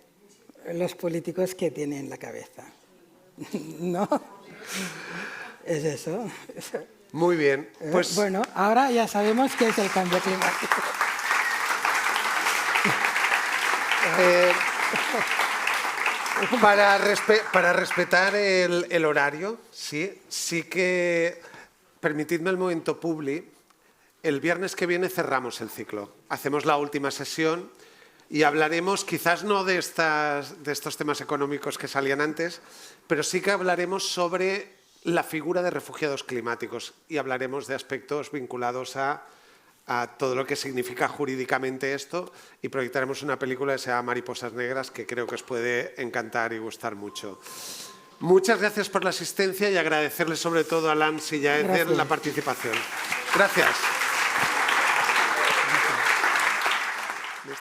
los políticos qué tienen en la cabeza. ¿No? Es eso. Muy bien. Pues... Bueno, ahora ya sabemos qué es el cambio climático. Para respetar el horario, sí que, permitidme el momento publi, el viernes que viene cerramos el ciclo. Hacemos la última sesión y hablaremos, quizás no de estos temas económicos que salían antes, pero sí que hablaremos sobre la figura de refugiados climáticos y hablaremos de aspectos vinculados a todo lo que significa jurídicamente esto y proyectaremos una película que se llama Mariposas Negras que creo que os puede encantar y gustar mucho. Muchas gracias por la asistencia y agradecerle sobre todo a Lance y a Eder la participación. Gracias.